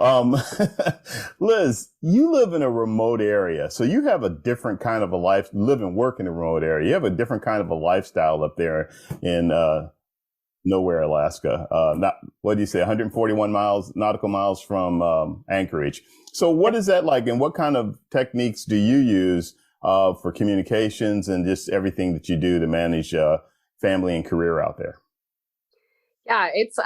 Liz, you live in a remote area. So you have a different kind of a life, live and work in a remote area. You have a different kind of a lifestyle up there in, nowhere, Alaska. 141 nautical miles from, Anchorage. So what is that like? And what kind of techniques do you use, for communications and just everything that you do to manage, family and career out there? Yeah, it's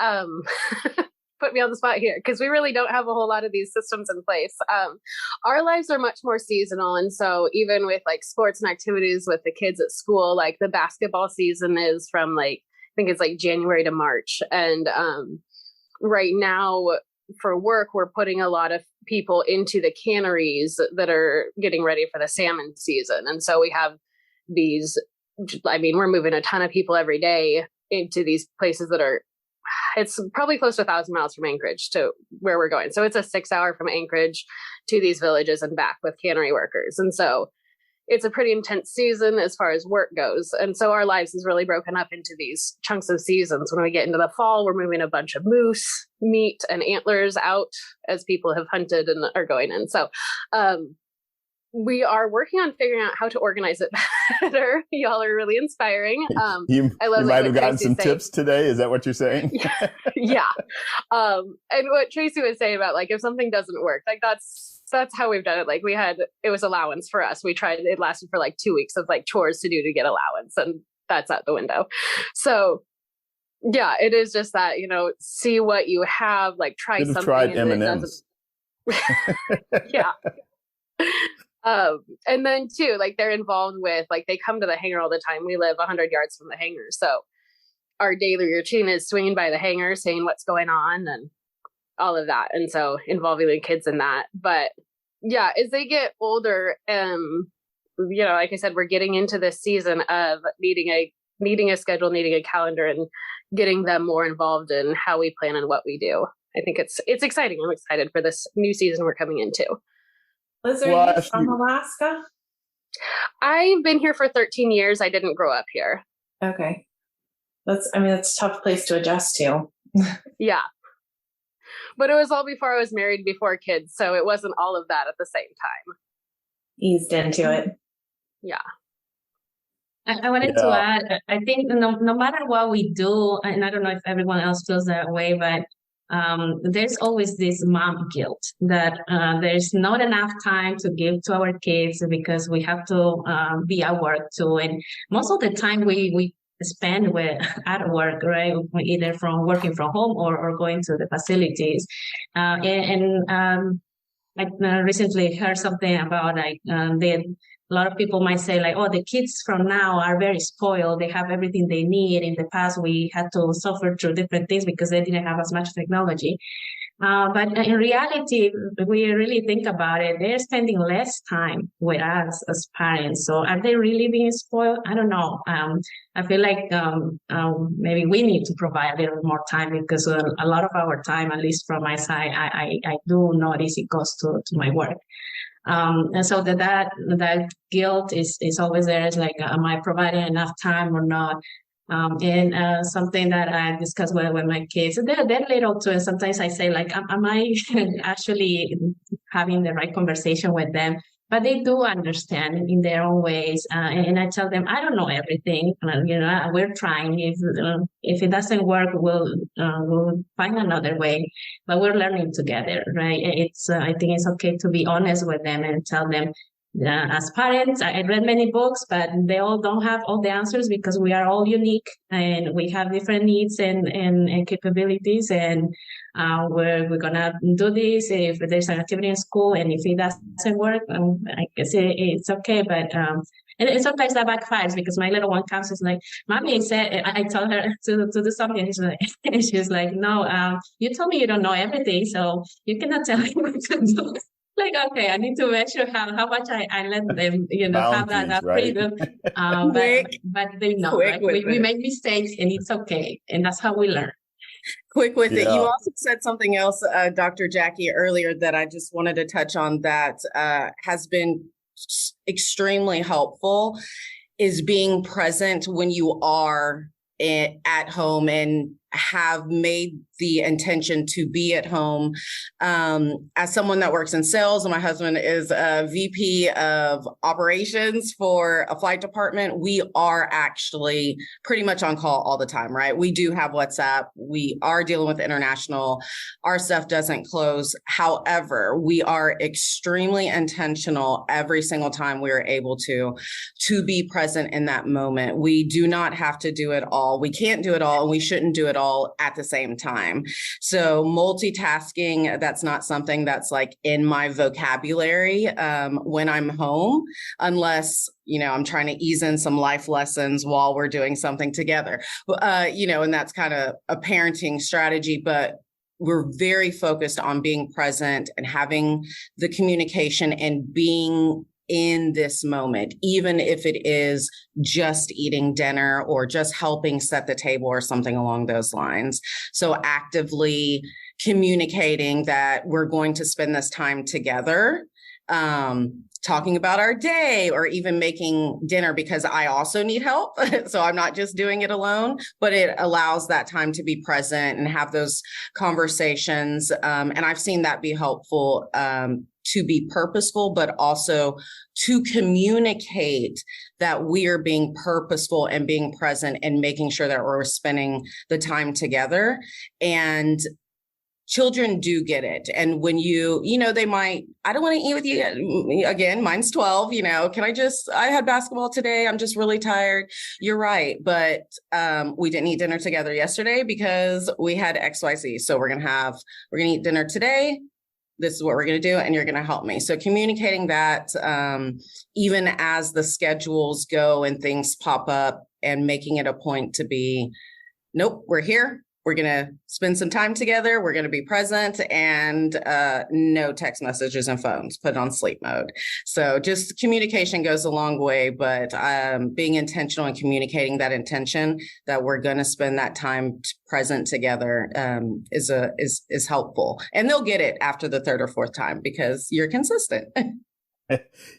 put me on the spot here because we really don't have a whole lot of these systems in place. Our lives are much more seasonal. And so even with like sports and activities with the kids at school, like the basketball season is from I think it's like January to March. And right now for work, we're putting a lot of people into the canneries that are getting ready for the salmon season. And so we have we're moving a ton of people every day into these places it's probably close to 1,000 miles from Anchorage to where we're going. So it's a 6-hour from Anchorage to these villages and back with cannery workers. And so it's a pretty intense season as far as work goes. And so our lives is really broken up into these chunks of seasons. When we get into the fall, we're moving a bunch of moose meat and antlers out as people have hunted and are going in. So we are working on figuring out how to organize it better. Y'all are really inspiring. You I love might have gotten some saying. tips today. Is that what you're saying? Yeah. And what Tracie was saying about like, if something doesn't work, like that's how we've done it. Like it was allowance for us. We tried, it lasted for like 2 weeks of like chores to do to get allowance, and that's out the window. So yeah, it is just that, see what you have, like try something. Tried M&Ms. Yeah. And then too, like they're involved with, like they come to the hangar all the time. We live 100 yards from the hangar. So our daily routine is swinging by the hangar, saying what's going on and all of that. And so involving the kids in that. But yeah, as they get older, like I said, we're getting into this season of needing a schedule, needing a calendar, and getting them more involved in how we plan and what we do. I think it's exciting. I'm excited for this new season we're coming into. Liz, are you from Alaska? I've been here for 13 years. I didn't grow up here. Okay. That's a tough place to adjust to. Yeah. But it was all before I was married, before kids. So it wasn't all of that at the same time. Eased into it. Yeah. I wanted to add, I think no matter what we do, and I don't know if everyone else feels that way, but there's always this mom guilt that there's not enough time to give to our kids because we have to be at work too. And most of the time we spend at work, right? Either from working from home or going to the facilities. I recently heard something about a lot of people might say like, oh, the kids from now are very spoiled. They have everything they need. In the past, we had to suffer through different things because they didn't have as much technology. But in reality, if we really think about it, they're spending less time with us as parents. So are they really being spoiled? I don't know. I feel like maybe we need to provide a little more time because a lot of our time, at least from my side, I do notice it goes to my work. And so that guilt is always there. It's like, am I providing enough time or not? And something that I discuss with my kids, they're little too. And sometimes I say like, am I actually having the right conversation with them? But they do understand in their own ways. And I tell them, I don't know everything. We're trying. If it doesn't work, we'll find another way. But we're learning together, right? I think it's okay to be honest with them and tell them, as parents, I read many books, but they all don't have all the answers because we are all unique and we have different needs and capabilities. And we're gonna do this if there's an activity in school, and if it doesn't work, I guess it's okay. But and sometimes that backfires because my little one comes and is like, "Mommy said," I told her to do something, and she's like, "No, you told me you don't know everything, so you cannot tell me what to do." Like, okay, I need to measure how much I let them, have that freedom. But they know, right? We make mistakes and it's okay. And that's how we learn. Quick with it. You also said something else, Dr. Jackie, earlier that I just wanted to touch on that has been extremely helpful, is being present when you are at home and have made the intention to be at home. As someone that works in sales, and my husband is a VP of operations for a flight department, we are actually pretty much on call all the time, right? We do have WhatsApp. We are dealing with international. Our stuff doesn't close. However, we are extremely intentional every single time we are able to be present in that moment. We do not have to do it all. We can't do it all, and we shouldn't do it all at the same time. So multitasking, that's not something that's like in my vocabulary when I'm home, unless, I'm trying to ease in some life lessons while we're doing something together, and that's kind of a parenting strategy, but we're very focused on being present and having the communication and being in this moment, even if it is just eating dinner or just helping set the table or something along those lines. So actively communicating that we're going to spend this time together, talking about our day or even making dinner, because I also need help. So I'm not just doing it alone, but it allows that time to be present and have those conversations. And I've seen that be helpful to be purposeful, but also to communicate that we are being purposeful and being present and making sure that we're spending the time together. And children do get it. And when they might, I don't want to eat with you again. Mine's 12, I had basketball today. I'm just really tired. You're right. But we didn't eat dinner together yesterday because we had XYZ. So we're going to eat dinner today. This is what we're going to do. And you're going to help me. So communicating that even as the schedules go and things pop up, and making it a point to be, nope, we're here. We're going to spend some time together. We're going to be present, and no text messages and phones, put it on sleep mode. So just communication goes a long way, but being intentional and communicating that intention that we're going to spend that time present together is helpful. And they'll get it after the third or fourth time because you're consistent.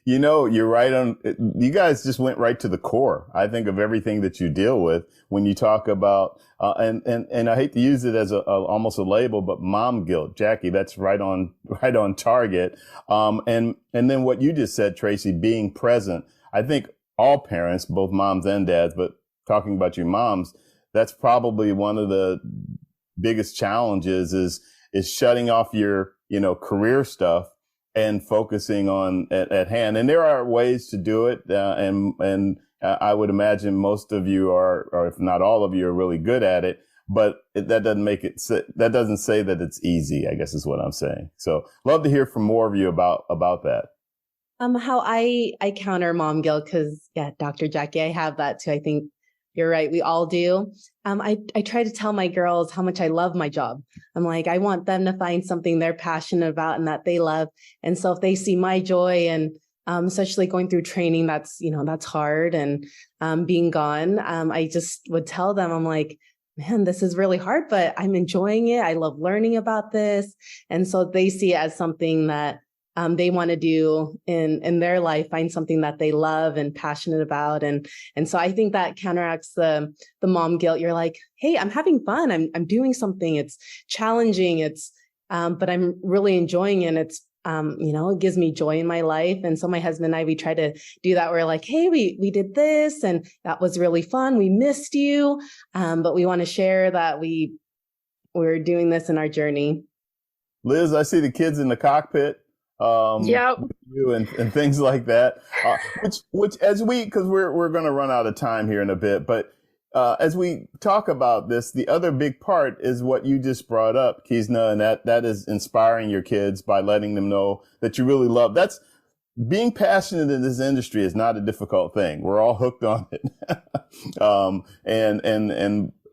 You're right on. You guys just went right to the core, I think, of everything that you deal with when you talk about, and I hate to use it as almost a label, but mom guilt. Jackie, that's right on target. And then what you just said, Tracie, being present. I think all parents, both moms and dads, but talking about you moms, that's probably one of the biggest challenges is shutting off your, career stuff and focusing on at hand. And there are ways to do it. And I would imagine most of you are, or if not all of you, are really good at it, but that doesn't say that it's easy, I guess is what I'm saying. So love to hear from more of you about that. How I counter mom guilt, because Dr. Jackie, I have that too. I think you're right. We all do. I try to tell my girls how much I love my job. I'm like, I want them to find something they're passionate about and that they love. And so if they see my joy, and especially going through training, that's hard, and being gone, I just would tell them, I'm like, man, this is really hard, but I'm enjoying it. I love learning about this. And so they see it as something that they want to do in their life, find something that they love and passionate about. And so I think that counteracts the mom guilt. You're like, hey, I'm having fun. I'm doing something. It's challenging. But I'm really enjoying it. It's, it gives me joy in my life. And so my husband and I, we try to do that. We're like, hey, we did this and that was really fun. We missed you. But we want to share that we're doing this in our journey. Liz, I see the kids in the cockpit. You and things like that, which as because we're going to run out of time here in a bit, but as we talk about this, the other big part is what you just brought up, Kizna, and that is inspiring your kids by letting them know that you really love. That's being passionate in this industry is not a difficult thing. We're all hooked on it,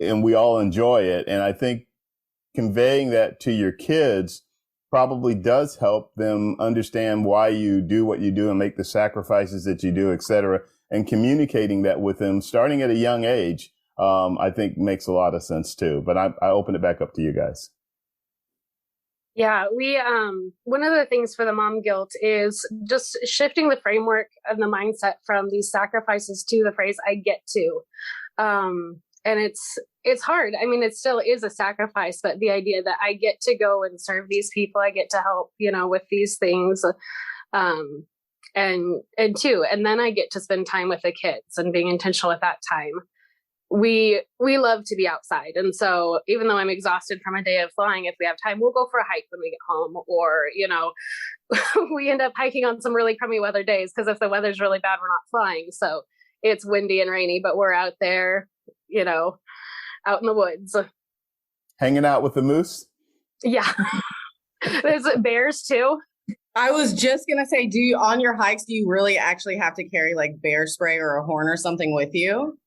and we all enjoy it. And I think conveying that to your kids probably does help them understand why you do what you do and make the sacrifices that you do, et cetera. And communicating that with them starting at a young age, I think makes a lot of sense too. But I open it back up to you guys. Yeah, we one of the things for the mom guilt is just shifting the framework and the mindset from these sacrifices to the phrase "I get to." And it's hard. I mean, it still is a sacrifice, but the idea that I get to go and serve these people, I get to help, with these things, and then I get to spend time with the kids and being intentional at that time. We love to be outside. And so even though I'm exhausted from a day of flying, if we have time, we'll go for a hike when we get home, or, we end up hiking on some really crummy weather days, because if the weather's really bad, we're not flying. So it's windy and rainy, but we're out there, out in the woods. Hanging out with the moose? Yeah. There's bears too. I was just going to say, on your hikes, do you really actually have to carry like bear spray or a horn or something with you?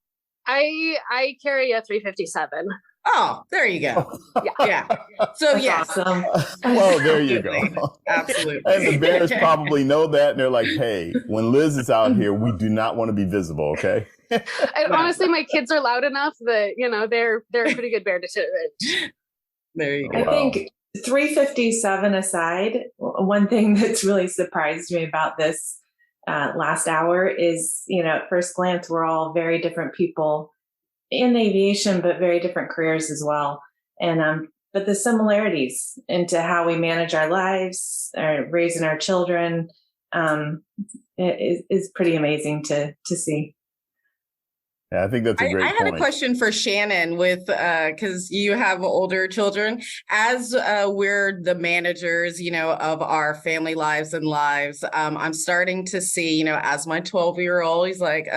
I carry a 357. Oh, there you go. Yeah. So that's yes. Awesome. Well, there you go. Absolutely. And the bears probably know that. And they're like, hey, when Liz is out here, we do not want to be visible. Okay. And honestly, my kids are loud enough that, they're a pretty good bear deterrent. There you go. I think 357 aside, one thing that's really surprised me about this last hour is, at first glance, we're all very different people in aviation, but very different careers as well. And, but the similarities into how we manage our lives, raising our children, is pretty amazing to see. Yeah, I think that's a great point. I had a question for Shannon with, because you have older children. As we're the managers, of our family lives and lives, I'm starting to see, as my 12-year-old, he's like,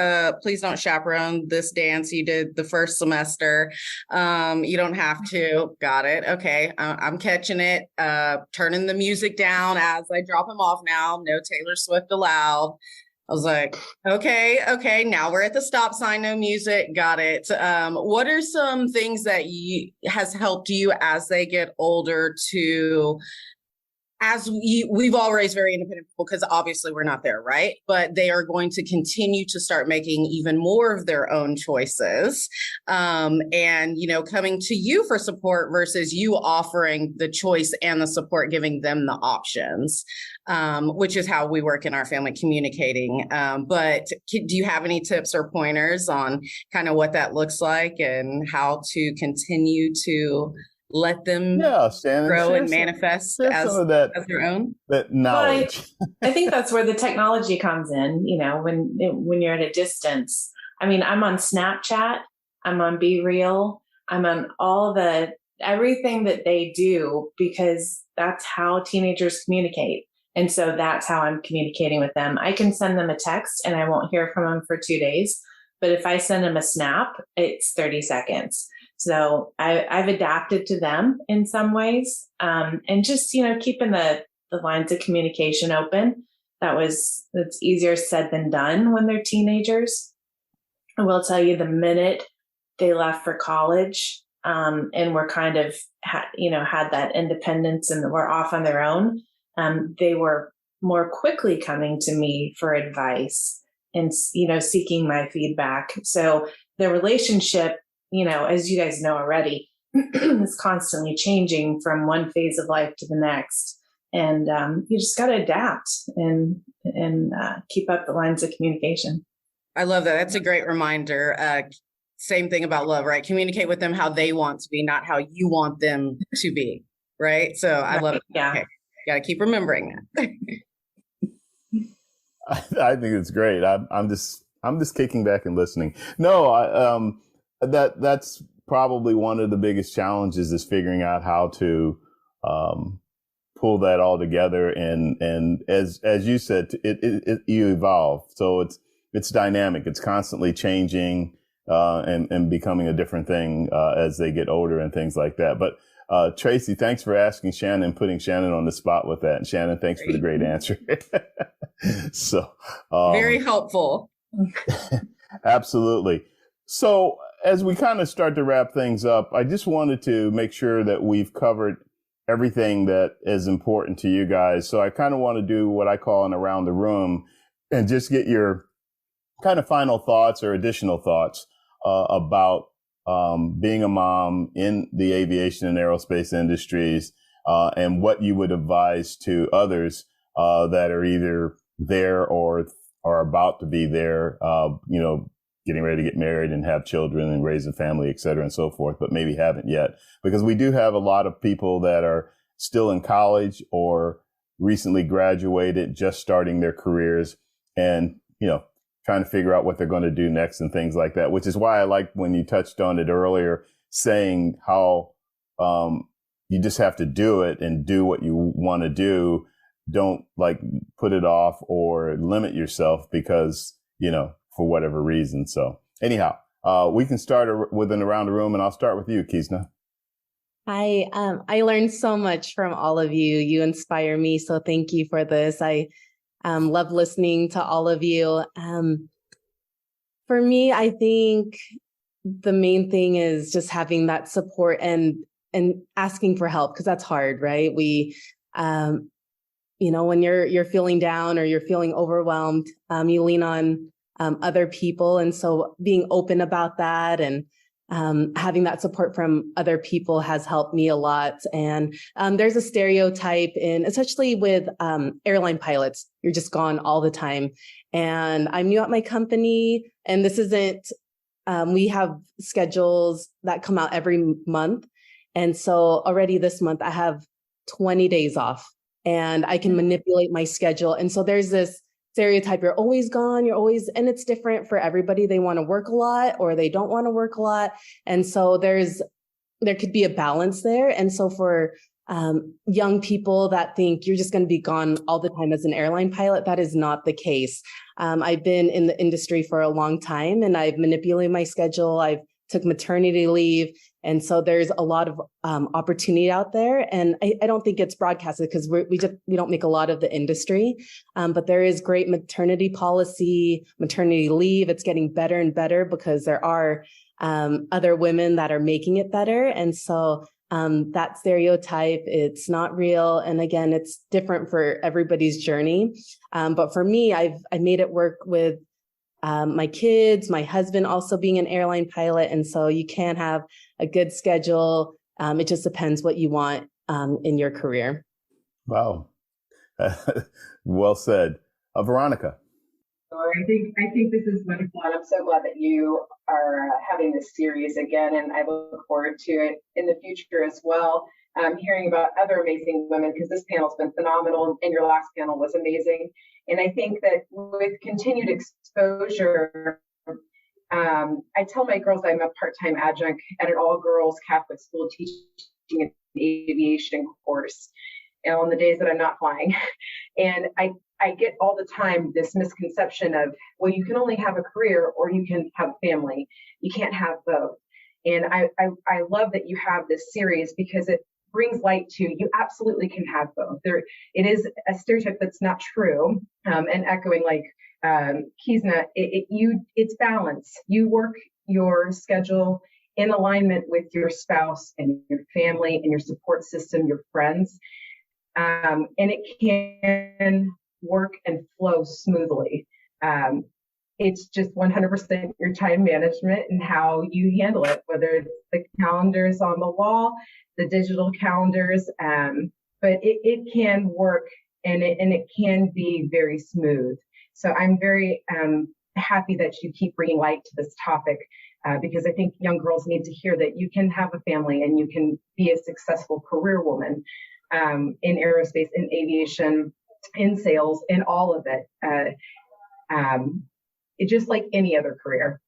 please don't chaperone this dance you did the first semester. You don't have to. Got it. Okay. I'm catching it. Turning the music down as I drop him off now. No Taylor Swift allowed. I was like, okay, now we're at the stop sign, no music, got it. What are some things that has helped you as they get older to, we've all raised very independent people because obviously we're not there, right? But they are going to continue to start making even more of their own choices. And, coming to you for support versus you offering the choice and the support, giving them the options, which is how we work in our family communicating. But do you have any tips or pointers on kind of what that looks like and how to continue to let them grow and manifest as their own? That knowledge. Well, I think that's where the technology comes in, when you're at a distance. I mean, I'm on Snapchat, I'm on Be Real, I'm on everything that they do, because that's how teenagers communicate. And so that's how I'm communicating with them. I can send them a text and I won't hear from them for 2 days. But if I send them a snap, it's 30 seconds. So I've adapted to them in some ways, and just, keeping the lines of communication open. That's easier said than done when they're teenagers. I will tell you, the minute they left for college, and were kind of, had that independence and were off on their own, they were more quickly coming to me for advice and, seeking my feedback. So the relationship, as you guys know already, is constantly changing from one phase of life to the next. And you just got to adapt and keep up the lines of communication. I love that. That's a great reminder. Same thing about love, right? Communicate with them how they want to be, not how you want them to be, right? So I love it. Yeah. Okay. Got to keep remembering that. I think it's great. I'm just kicking back and listening. No, that's probably one of the biggest challenges, is figuring out how to pull that all together. And as you said, you evolve. So it's dynamic. It's constantly changing and becoming a different thing as they get older and things like that. But Tracie, thanks for asking Shannon, putting Shannon on the spot with that. And Shannon, thanks for the great answer. So very helpful. Absolutely. So as we kind of start to wrap things up, I just wanted to make sure that we've covered everything that is important to you guys. So I kind of want to do what I call an around the room and just get your kind of final thoughts or additional thoughts about being a mom in the aviation and aerospace industries, and what you would advise to others that are either there or are about to be there, getting ready to get married and have children and raise a family, et cetera, and so forth, but maybe haven't yet. Because we do have a lot of people that are still in college or recently graduated, just starting their careers and, trying to figure out what they're going to do next and things like that, which is why I like when you touched on it earlier, saying how you just have to do it and do what you want to do. Don't put it off or limit yourself because, for whatever reason. So anyhow, we can start with an around the room, and I'll start with you, Kizna. I learned so much from all of you. You inspire me. So thank you for this. I love listening to all of you. For me, I think the main thing is just having that support and asking for help, because that's hard, right? We, when you're feeling down or you're feeling overwhelmed, you lean on other people. And so being open about that and having that support from other people has helped me a lot. And there's a stereotype especially with airline pilots, you're just gone all the time. And I'm new at my company, and this isn't, we have schedules that come out every month. And so already this month I have 20 days off and I can manipulate my schedule. And so there's this stereotype, you're always gone, and it's different for everybody. They want to work a lot or they don't want to work a lot. And so there could be a balance there. And so for young people that think you're just going to be gone all the time as an airline pilot, that is not the case. I've been in the industry for a long time and I've manipulated my schedule. I've took maternity leave. And so there's a lot of opportunity out there. And I don't think it's broadcasted because we don't make a lot of the industry, but there is great maternity policy, maternity leave. It's getting better and better because there are other women that are making it better. And so that stereotype, it's not real. And again, it's different for everybody's journey. But for me, I made it work with my kids, my husband also being an airline pilot. And so you can have a good schedule. It just depends what you want in your career. Wow. Well said. Veronica. I think this is wonderful, and I'm so glad that you are having this series again, and I look forward to it in the future as well. Hearing about other amazing women, because this panel's been phenomenal, and your last panel was amazing. And I think that with continued exposure, I tell my girls I'm a part-time adjunct at an all-girls Catholic school teaching an aviation course, and on the days that I'm not flying, and I get all the time this misconception of, well, you can only have a career or you can have a family. You can't have both. And I love that you have this series because it brings light to you absolutely can have both. It is a stereotype that's not true. And echoing like Kizna, it's balance. You work your schedule in alignment with your spouse and your family and your support system, your friends. And it can work and flow smoothly. It's just 100% your time management and how you handle it, whether it's the calendars on the wall, the digital calendars, but it can work and it can be very smooth. So I'm very happy that you keep bringing light to this topic because I think young girls need to hear that you can have a family and you can be a successful career woman in aerospace, in aviation, in sales, in all of it. It's just like any other career.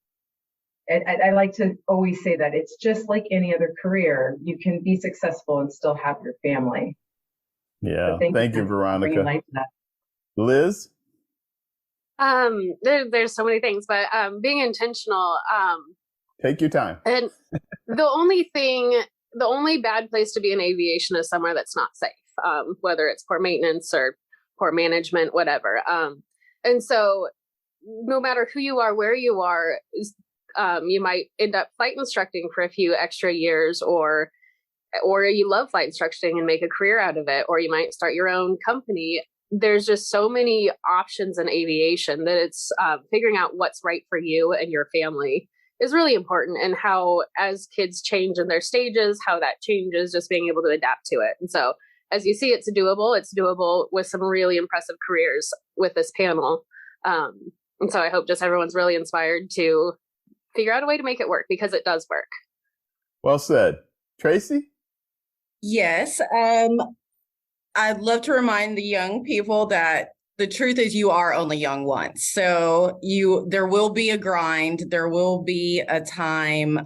I like to always say that it's just like any other career. You can be successful and still have your family. Yeah. Thank you, Veronica. Liz? There's so many things, but being intentional. Take your time. And the only bad place to be in aviation is somewhere that's not safe, whether it's poor maintenance or poor management, whatever. And so no matter who you are, where you are, you might end up flight instructing for a few extra years, or you love flight instructing and make a career out of it, or you might start your own company. There's just so many options in aviation that it's figuring out what's right for you and your family is really important, and how as kids change in their stages, how that changes, just being able to adapt to it. And so as you see, it's doable with some really impressive careers with this panel. And so I hope just everyone's really inspired to figure out a way to make it work, because it does work. Well said. Tracie? Yes. I'd love to remind the young people that the truth is you are only young once. So there will be a grind. There will be a time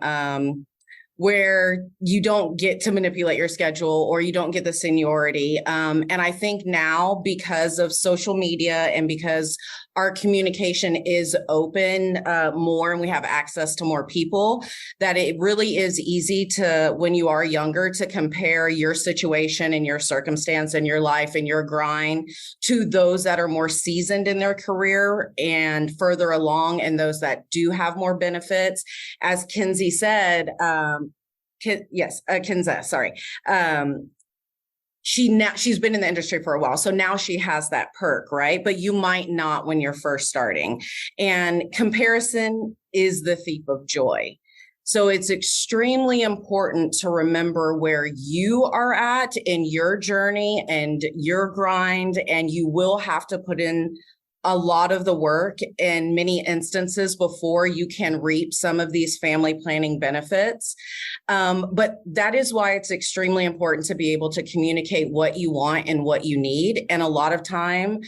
where you don't get to manipulate your schedule or you don't get the seniority. And I think now, because of social media and because our communication is open more and we have access to more people, that it really is easy to, when you are younger, to compare your situation and your circumstance and your life and your grind to those that are more seasoned in their career and further along, and those that do have more benefits. As Kinsey said, Kizna, sorry. She's been in the industry for a while, so now she has that perk, right? But you might not when you're first starting. And comparison is the thief of joy. So it's extremely important to remember where you are at in your journey and your grind, and you will have to put in a lot of the work in many instances before you can reap some of these family planning benefits. But that is why it's extremely important to be able to communicate what you want and what you need. And a lot of time,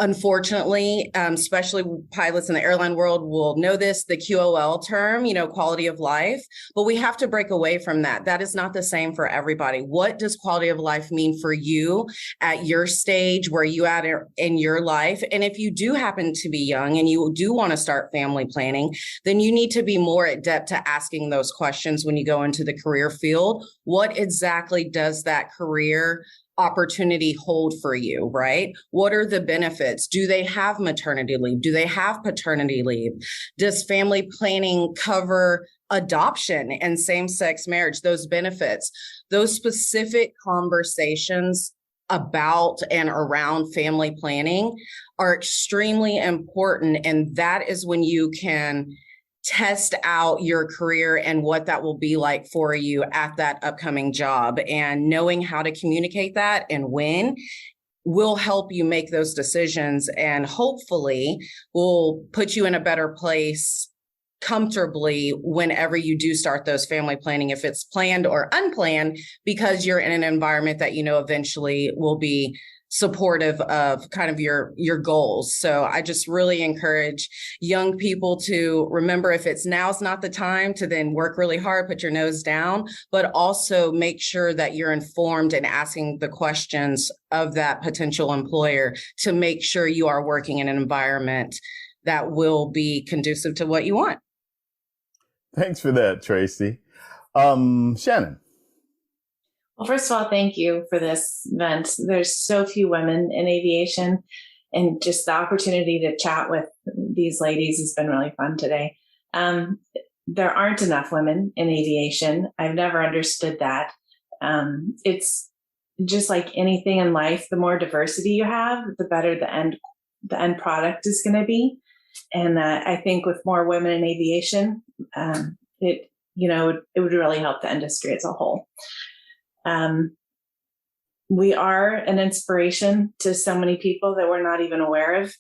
unfortunately, especially pilots in the airline world will know this, the QOL term, quality of life, but we have to break away from that. That is not the same for everybody. What does quality of life mean for you at your stage, where you at in your life? And if you do happen to be young and you do want to start family planning, then you need to be more adept to asking those questions when you go into the career field. What exactly does that career opportunity hold for you, right? What are the benefits? Do they have maternity leave? Do they have paternity leave? Does family planning cover adoption and same-sex marriage, those benefits? Those specific conversations about and around family planning are extremely important. And that is when you can test out your career and what that will be like for you at that upcoming job. And knowing how to communicate that and when will help you make those decisions, and hopefully will put you in a better place comfortably whenever you do start those family planning, if it's planned or unplanned, because you're in an environment that eventually will be supportive of kind of your goals. So I just really encourage young people to remember, if it's now's not the time to then work really hard, put your nose down, but also make sure that you're informed and asking the questions of that potential employer to make sure you are working in an environment that will be conducive to what you want. Thanks for that, Tracie. Shannon. Well, first of all, thank you for this event. There's so few women in aviation, and just the opportunity to chat with these ladies has been really fun today. There aren't enough women in aviation. I've never understood that. It's just like anything in life, the more diversity you have, the better the end product is going to be. And I think with more women in aviation, it would really help the industry as a whole. We are an inspiration to so many people that we're not even aware of,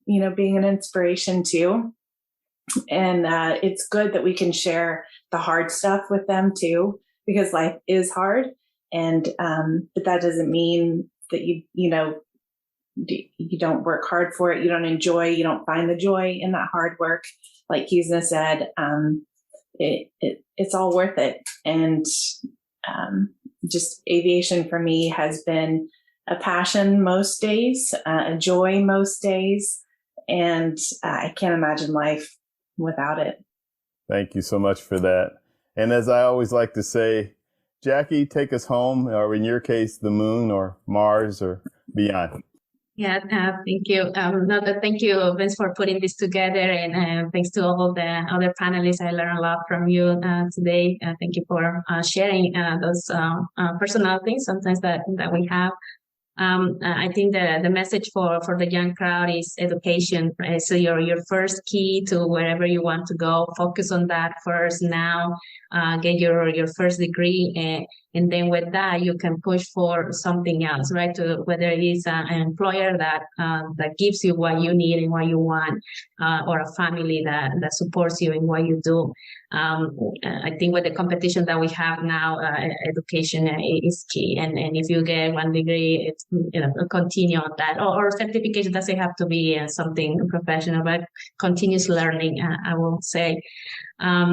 being an inspiration to. And it's good that we can share the hard stuff with them too, because life is hard. And but that doesn't mean that you don't work hard for it. You don't find the joy in that hard work. Like Kizna said, it's all worth it. And just aviation for me has been a passion most days, a joy most days, and I can't imagine life without it. Thank you so much for that. And as I always like to say, Jackie, take us home, or in your case, the moon or Mars or beyond. Yeah, thank you. Thank you, Vince, for putting this together, and thanks to all the other panelists. I learned a lot from you today. Thank you for sharing those personal things sometimes that we have. I think the message for the young crowd is education. Right? So your first key to wherever you want to go, focus on that first now. Get your first degree, and then with that you can push for something else, right? To whether it is an employer that gives you what you need and what you want, or a family that supports you in what you do. I think with the competition that we have now, education is key. And if you get one degree, it's continue on that, or certification doesn't have to be something professional, but continuous learning, I will say. I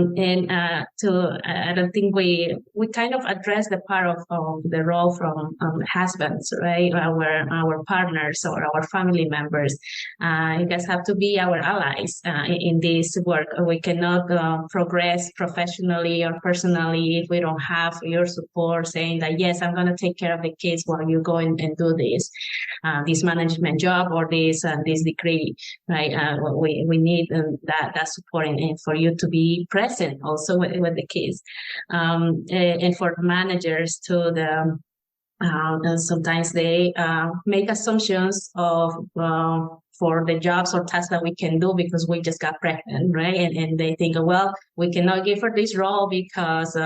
don't think we kind of address the part of the role from husbands, right? Our partners or our family members. You guys have to be our allies in this work. We cannot progress professionally or personally if we don't have your support saying that, yes, I'm going to take care of the kids while you go and do this management job or this degree, right? We need that support and for you to be present also with the kids, and for managers to sometimes they make assumptions of for the jobs or tasks that we can do because we just got pregnant, right? And they think, well, we cannot give her this role because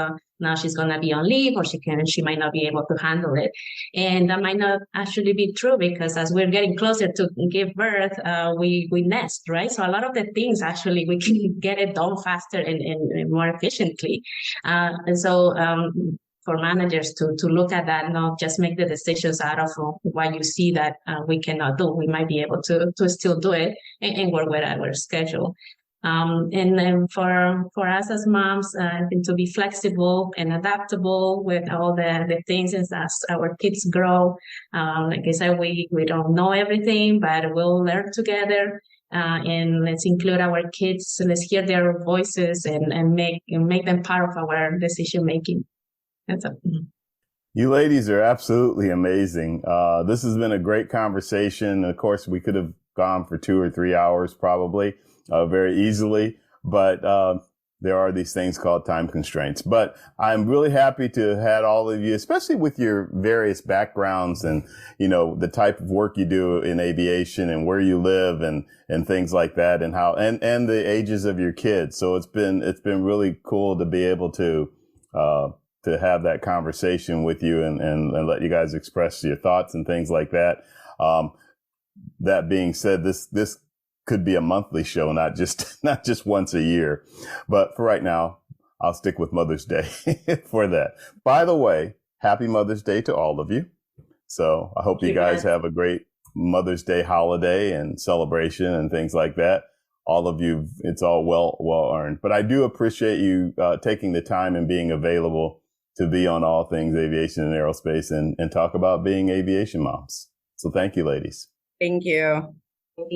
now she's going to be on leave, or she might not be able to handle it. And that might not actually be true, because as we're getting closer to give birth, we nest, right? So a lot of the things actually we can get it done faster and more efficiently. And so for managers to look at that, not just make the decisions out of what you see that we cannot do. We might be able to still do it and work with our schedule. And then for us as moms, to be flexible and adaptable with all the things as our kids grow. Like I said, we don't know everything, but we'll learn together. And let's include our kids. Let's hear their voices and make them part of our decision making. You ladies are absolutely amazing. This has been a great conversation. Of course, we could have gone for 2 or 3 hours probably very easily, but there are these things called time constraints. But I'm really happy to have had all of you, especially with your various backgrounds and, the type of work you do in aviation and where you live and things like that, and how and the ages of your kids. So it's been really cool to be able to have that conversation with you and let you guys express your thoughts and things like that. That being said, this could be a monthly show, not just once a year. But for right now, I'll stick with Mother's Day for that. By the way, happy Mother's Day to all of you. So I hope you guys have a great Mother's Day holiday and celebration and things like that. All of you, it's all well earned. But I do appreciate you taking the time and being available to be on All Things Aviation and Aerospace and talk about being aviation moms. So thank you, ladies. Thank you.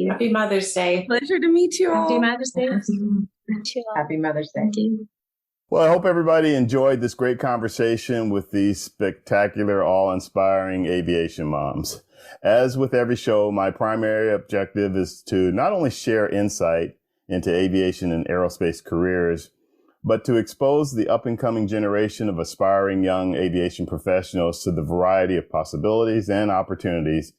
Happy Mother's Day. Pleasure to meet you all. Happy Mother's Day. Happy Mother's Day. Thank you. Well, I hope everybody enjoyed this great conversation with these spectacular, awe-inspiring aviation moms. As with every show, my primary objective is to not only share insight into aviation and aerospace careers, but to expose the up-and-coming generation of aspiring young aviation professionals to the variety of possibilities and opportunities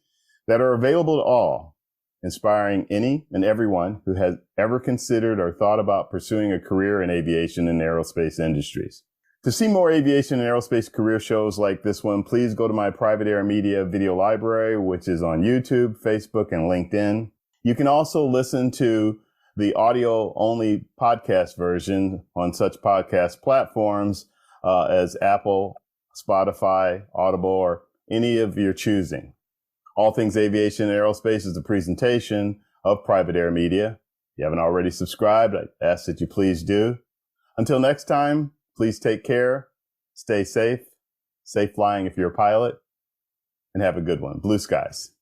that are available to all, inspiring any and everyone who has ever considered or thought about pursuing a career in aviation and aerospace industries. To see more aviation and aerospace career shows like this one, please go to my Private Air Media video library, which is on YouTube, Facebook, and LinkedIn. You can also listen to the audio-only podcast version on such podcast platforms as Apple, Spotify, Audible, or any of your choosing. All Things Aviation and Aerospace is a presentation of Private Air Media. If you haven't already subscribed, I ask that you please do. Until next time, please take care, stay safe flying if you're a pilot, and have a good one. Blue skies.